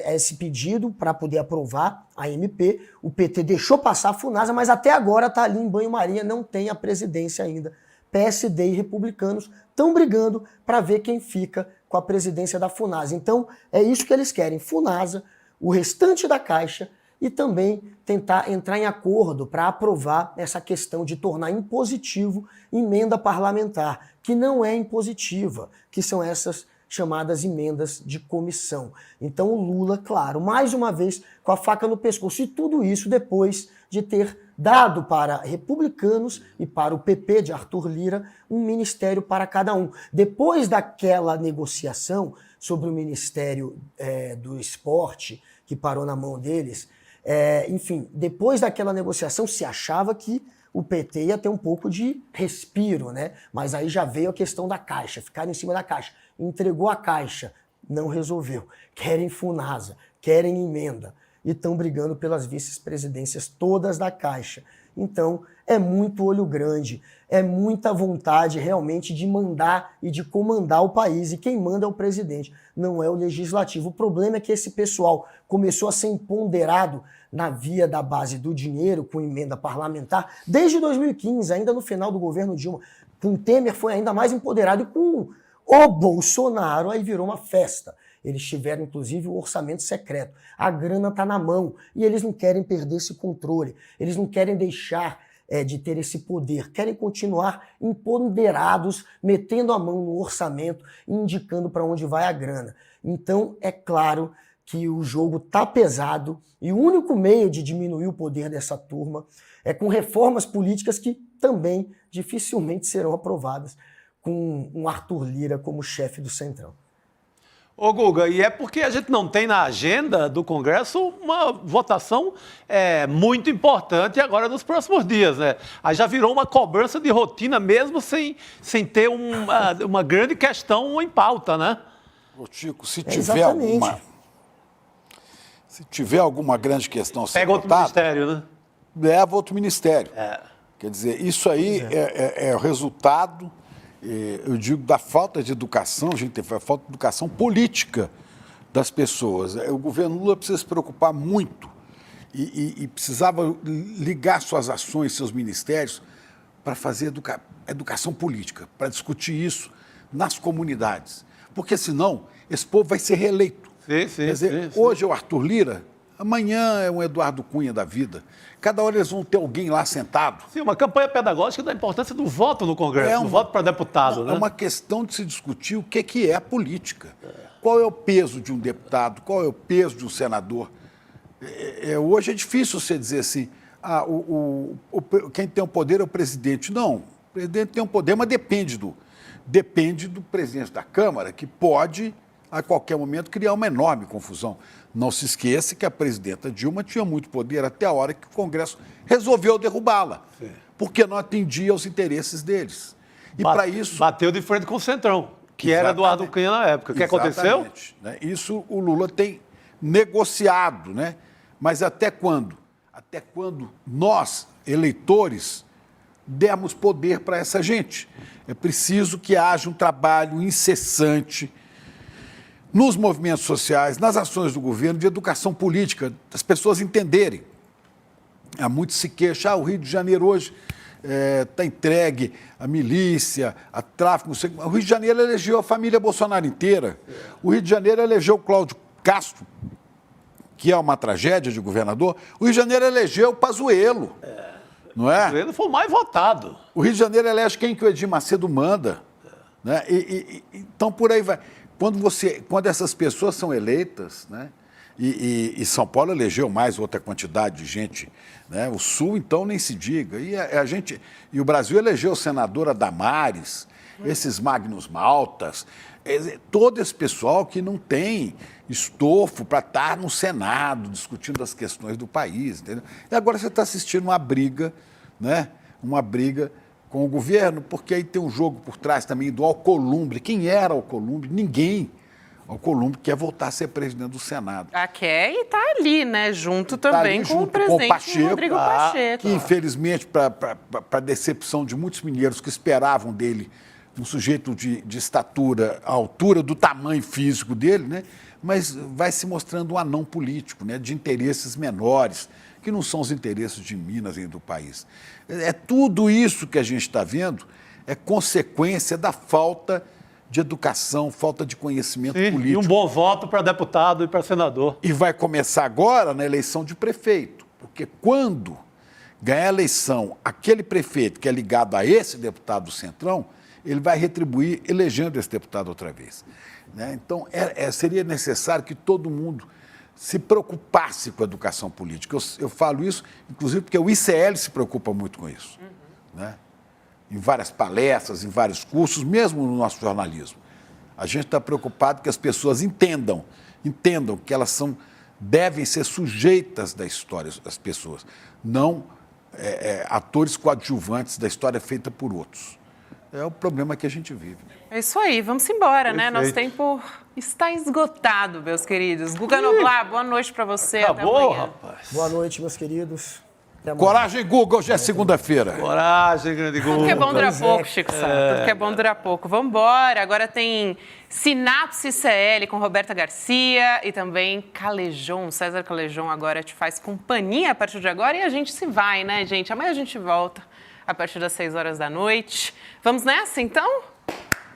esse pedido para poder aprovar a MP, o PT deixou passar a Funasa, mas até agora está ali em banho-maria, não tem a presidência ainda. PSD e Republicanos estão brigando para ver quem fica com a presidência da Funasa. Então, é isso que eles querem, Funasa, o restante da Caixa e também tentar entrar em acordo para aprovar essa questão de tornar impositivo emenda parlamentar, que não é impositiva, que são essas chamadas emendas de comissão. Então o Lula, claro, mais uma vez com a faca no pescoço, e tudo isso depois de ter dado para republicanos e para o PP de Arthur Lira um ministério para cada um. Depois daquela negociação sobre o Ministério do Esporte, que parou na mão deles, enfim, depois daquela negociação se achava que o PT ia ter um pouco de respiro, né? Mas aí já veio a questão da Caixa, ficaram em cima da Caixa. Entregou a Caixa, não resolveu. Querem Funasa, querem emenda e estão brigando pelas vice-presidências todas da Caixa. Então, é muito olho grande, é muita vontade realmente de mandar e de comandar o país. E quem manda é o presidente, não é o legislativo. O problema é que esse pessoal começou a ser empoderado na via da base do dinheiro, com emenda parlamentar, desde 2015, ainda no final do governo Dilma. Com Temer foi ainda mais empoderado e com o Bolsonaro aí virou uma festa. Eles tiveram, inclusive, o orçamento secreto. A grana está na mão e eles não querem perder esse controle. Eles não querem deixar de ter esse poder. Querem continuar empoderados, metendo a mão no orçamento e indicando para onde vai a grana. Então, é claro que o jogo está pesado e o único meio de diminuir o poder dessa turma é com reformas políticas que também dificilmente serão aprovadas com um Arthur Lira como chefe do Centrão. Ô Guga, e é porque a gente não tem na agenda do Congresso uma votação muito importante agora nos próximos dias, né? Aí já virou uma cobrança de rotina mesmo sem ter uma grande questão em pauta, né? Ô, Chico, se tiver alguma grande questão a ser pega outro ministério, né? Leva outro ministério. Quer dizer, isso aí é o resultado, eu digo, da falta de educação, gente, falta de educação política das pessoas. O governo Lula precisa se preocupar muito e precisava ligar suas ações, seus ministérios, para fazer educação política, para discutir isso nas comunidades. Porque senão esse povo vai ser reeleito. Quer dizer, hoje é o Arthur Lira, amanhã é um Eduardo Cunha da vida. Cada hora eles vão ter alguém lá sentado. Sim, uma campanha pedagógica da importância do voto no Congresso, do voto para deputado, né? É uma questão de se discutir o que é a política. Qual é o peso de um deputado, qual é o peso de um senador. Hoje é difícil você dizer assim, quem tem o poder é o presidente. Não, o presidente tem o poder, mas depende do presidente da Câmara, que pode, a qualquer momento, criar uma enorme confusão. Não se esqueça que a presidenta Dilma tinha muito poder até a hora que o Congresso resolveu derrubá-la, porque não atendia aos interesses deles. E para isso... Bateu de frente com o Centrão, que era Eduardo Cunha na época. O que aconteceu? Né? Isso o Lula tem negociado, né? Mas até quando? Até quando nós, eleitores, demos poder para essa gente? É preciso que haja um trabalho incessante nos movimentos sociais, nas ações do governo, de educação política, das pessoas entenderem. Há muito se queixa, o Rio de Janeiro hoje está entregue à milícia, a tráfico, não sei. O Rio de Janeiro elegeu a família Bolsonaro inteira. O Rio de Janeiro elegeu o Cláudio Castro, que é uma tragédia de governador. O Rio de Janeiro elegeu o Pazuello, não é? O Pazuello foi o mais votado. O Rio de Janeiro elege quem que o Edir Macedo manda. Né? Então, por aí vai. Quando essas pessoas são eleitas, né? E São Paulo elegeu mais outra quantidade de gente, né? O Sul, então, nem se diga. E o Brasil elegeu a senadora Damares, esses Magnus Maltas, todo esse pessoal que não tem estofo para estar no Senado discutindo as questões do país, entendeu? E agora você está assistindo uma briga, né? Uma briga com o governo, porque aí tem um jogo por trás também do Alcolumbre. Quem era Alcolumbre? Ninguém. Alcolumbre quer voltar a ser presidente do Senado. Quer e está ali, né? Junto também com o presidente Rodrigo Pacheco. Que, infelizmente, para decepção de muitos mineiros que esperavam dele um sujeito de estatura, à altura do tamanho físico dele, né? Mas vai se mostrando um anão político, né? De interesses menores, que não são os interesses de Minas e do país. Tudo isso que a gente está vendo é consequência da falta de educação, falta de conhecimento político. E um bom voto para deputado e para senador. E vai começar agora na eleição de prefeito, porque quando ganhar a eleição aquele prefeito que é ligado a esse deputado do Centrão, ele vai retribuir elegendo esse deputado outra vez. Né? Então, seria necessário que todo mundo se preocupasse com a educação política. Eu falo isso, inclusive, porque o ICL se preocupa muito com isso, né? Em várias palestras, em vários cursos, mesmo no nosso jornalismo. A gente está preocupado que as pessoas entendam que elas devem ser sujeitas da história, as pessoas, não atores coadjuvantes da história feita por outros. É o problema que a gente vive. É isso aí, vamos embora, né? Nosso tempo está esgotado, meus queridos. Guga Noblar, boa noite para você. Acabou, rapaz. Boa noite, meus queridos. Coragem, Guga, hoje é segunda-feira. Coragem, grande Guga. Tudo que é bom dura pouco, Chico Sá. Tudo que é bom dura pouco. Vamos embora. Agora tem Sinapse CL com Roberta Garcia e também Calejon. César Calejon agora te faz companhia a partir de agora e a gente se vai, né, gente? Amanhã a gente volta a partir das 6 horas da noite. Vamos nessa, então?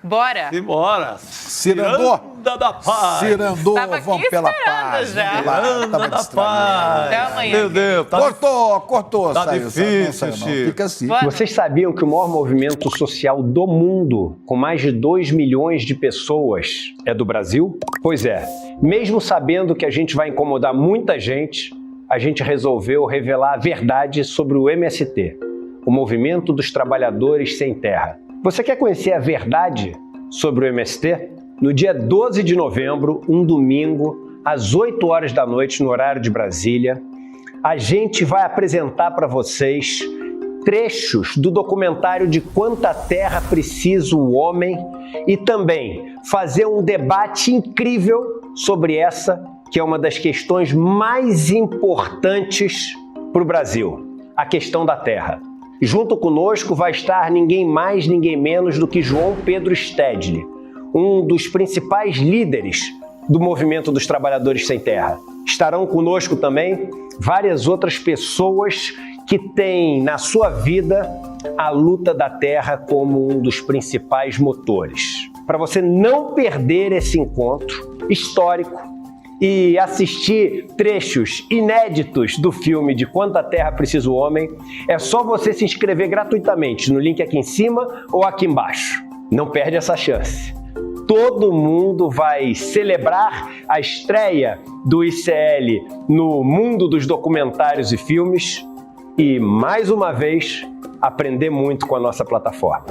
Bora! Simbora! Cirandô! Ciranda da paz! Cirandô, vamos pela paz! Já. Ciranda da paz! Até amanhã. Meu Deus! Cortou! Tá saiu, difícil, não. Chico. Fica assim. Vocês sabiam que o maior movimento social do mundo, com mais de 2 milhões de pessoas, é do Brasil? Pois é, mesmo sabendo que a gente vai incomodar muita gente, a gente resolveu revelar a verdade sobre o MST, o Movimento dos Trabalhadores Sem Terra. Você quer conhecer a verdade sobre o MST? No dia 12 de novembro, um domingo, às 8 horas da noite, no horário de Brasília, a gente vai apresentar para vocês trechos do documentário De Quanta Terra Precisa o Homem e também fazer um debate incrível sobre essa, que é uma das questões mais importantes para o Brasil, a questão da terra. Junto conosco vai estar ninguém mais, ninguém menos do que João Pedro Stedley, um dos principais líderes do Movimento dos Trabalhadores Sem Terra. Estarão conosco também várias outras pessoas que têm na sua vida a luta da terra como um dos principais motores. Para você não perder esse encontro histórico e assistir trechos inéditos do filme De Quanta Terra Precisa o Homem, é só você se inscrever gratuitamente no link aqui em cima ou aqui embaixo. Não perde essa chance. Todo mundo vai celebrar a estreia do ICL no mundo dos documentários e filmes e, mais uma vez, aprender muito com a nossa plataforma.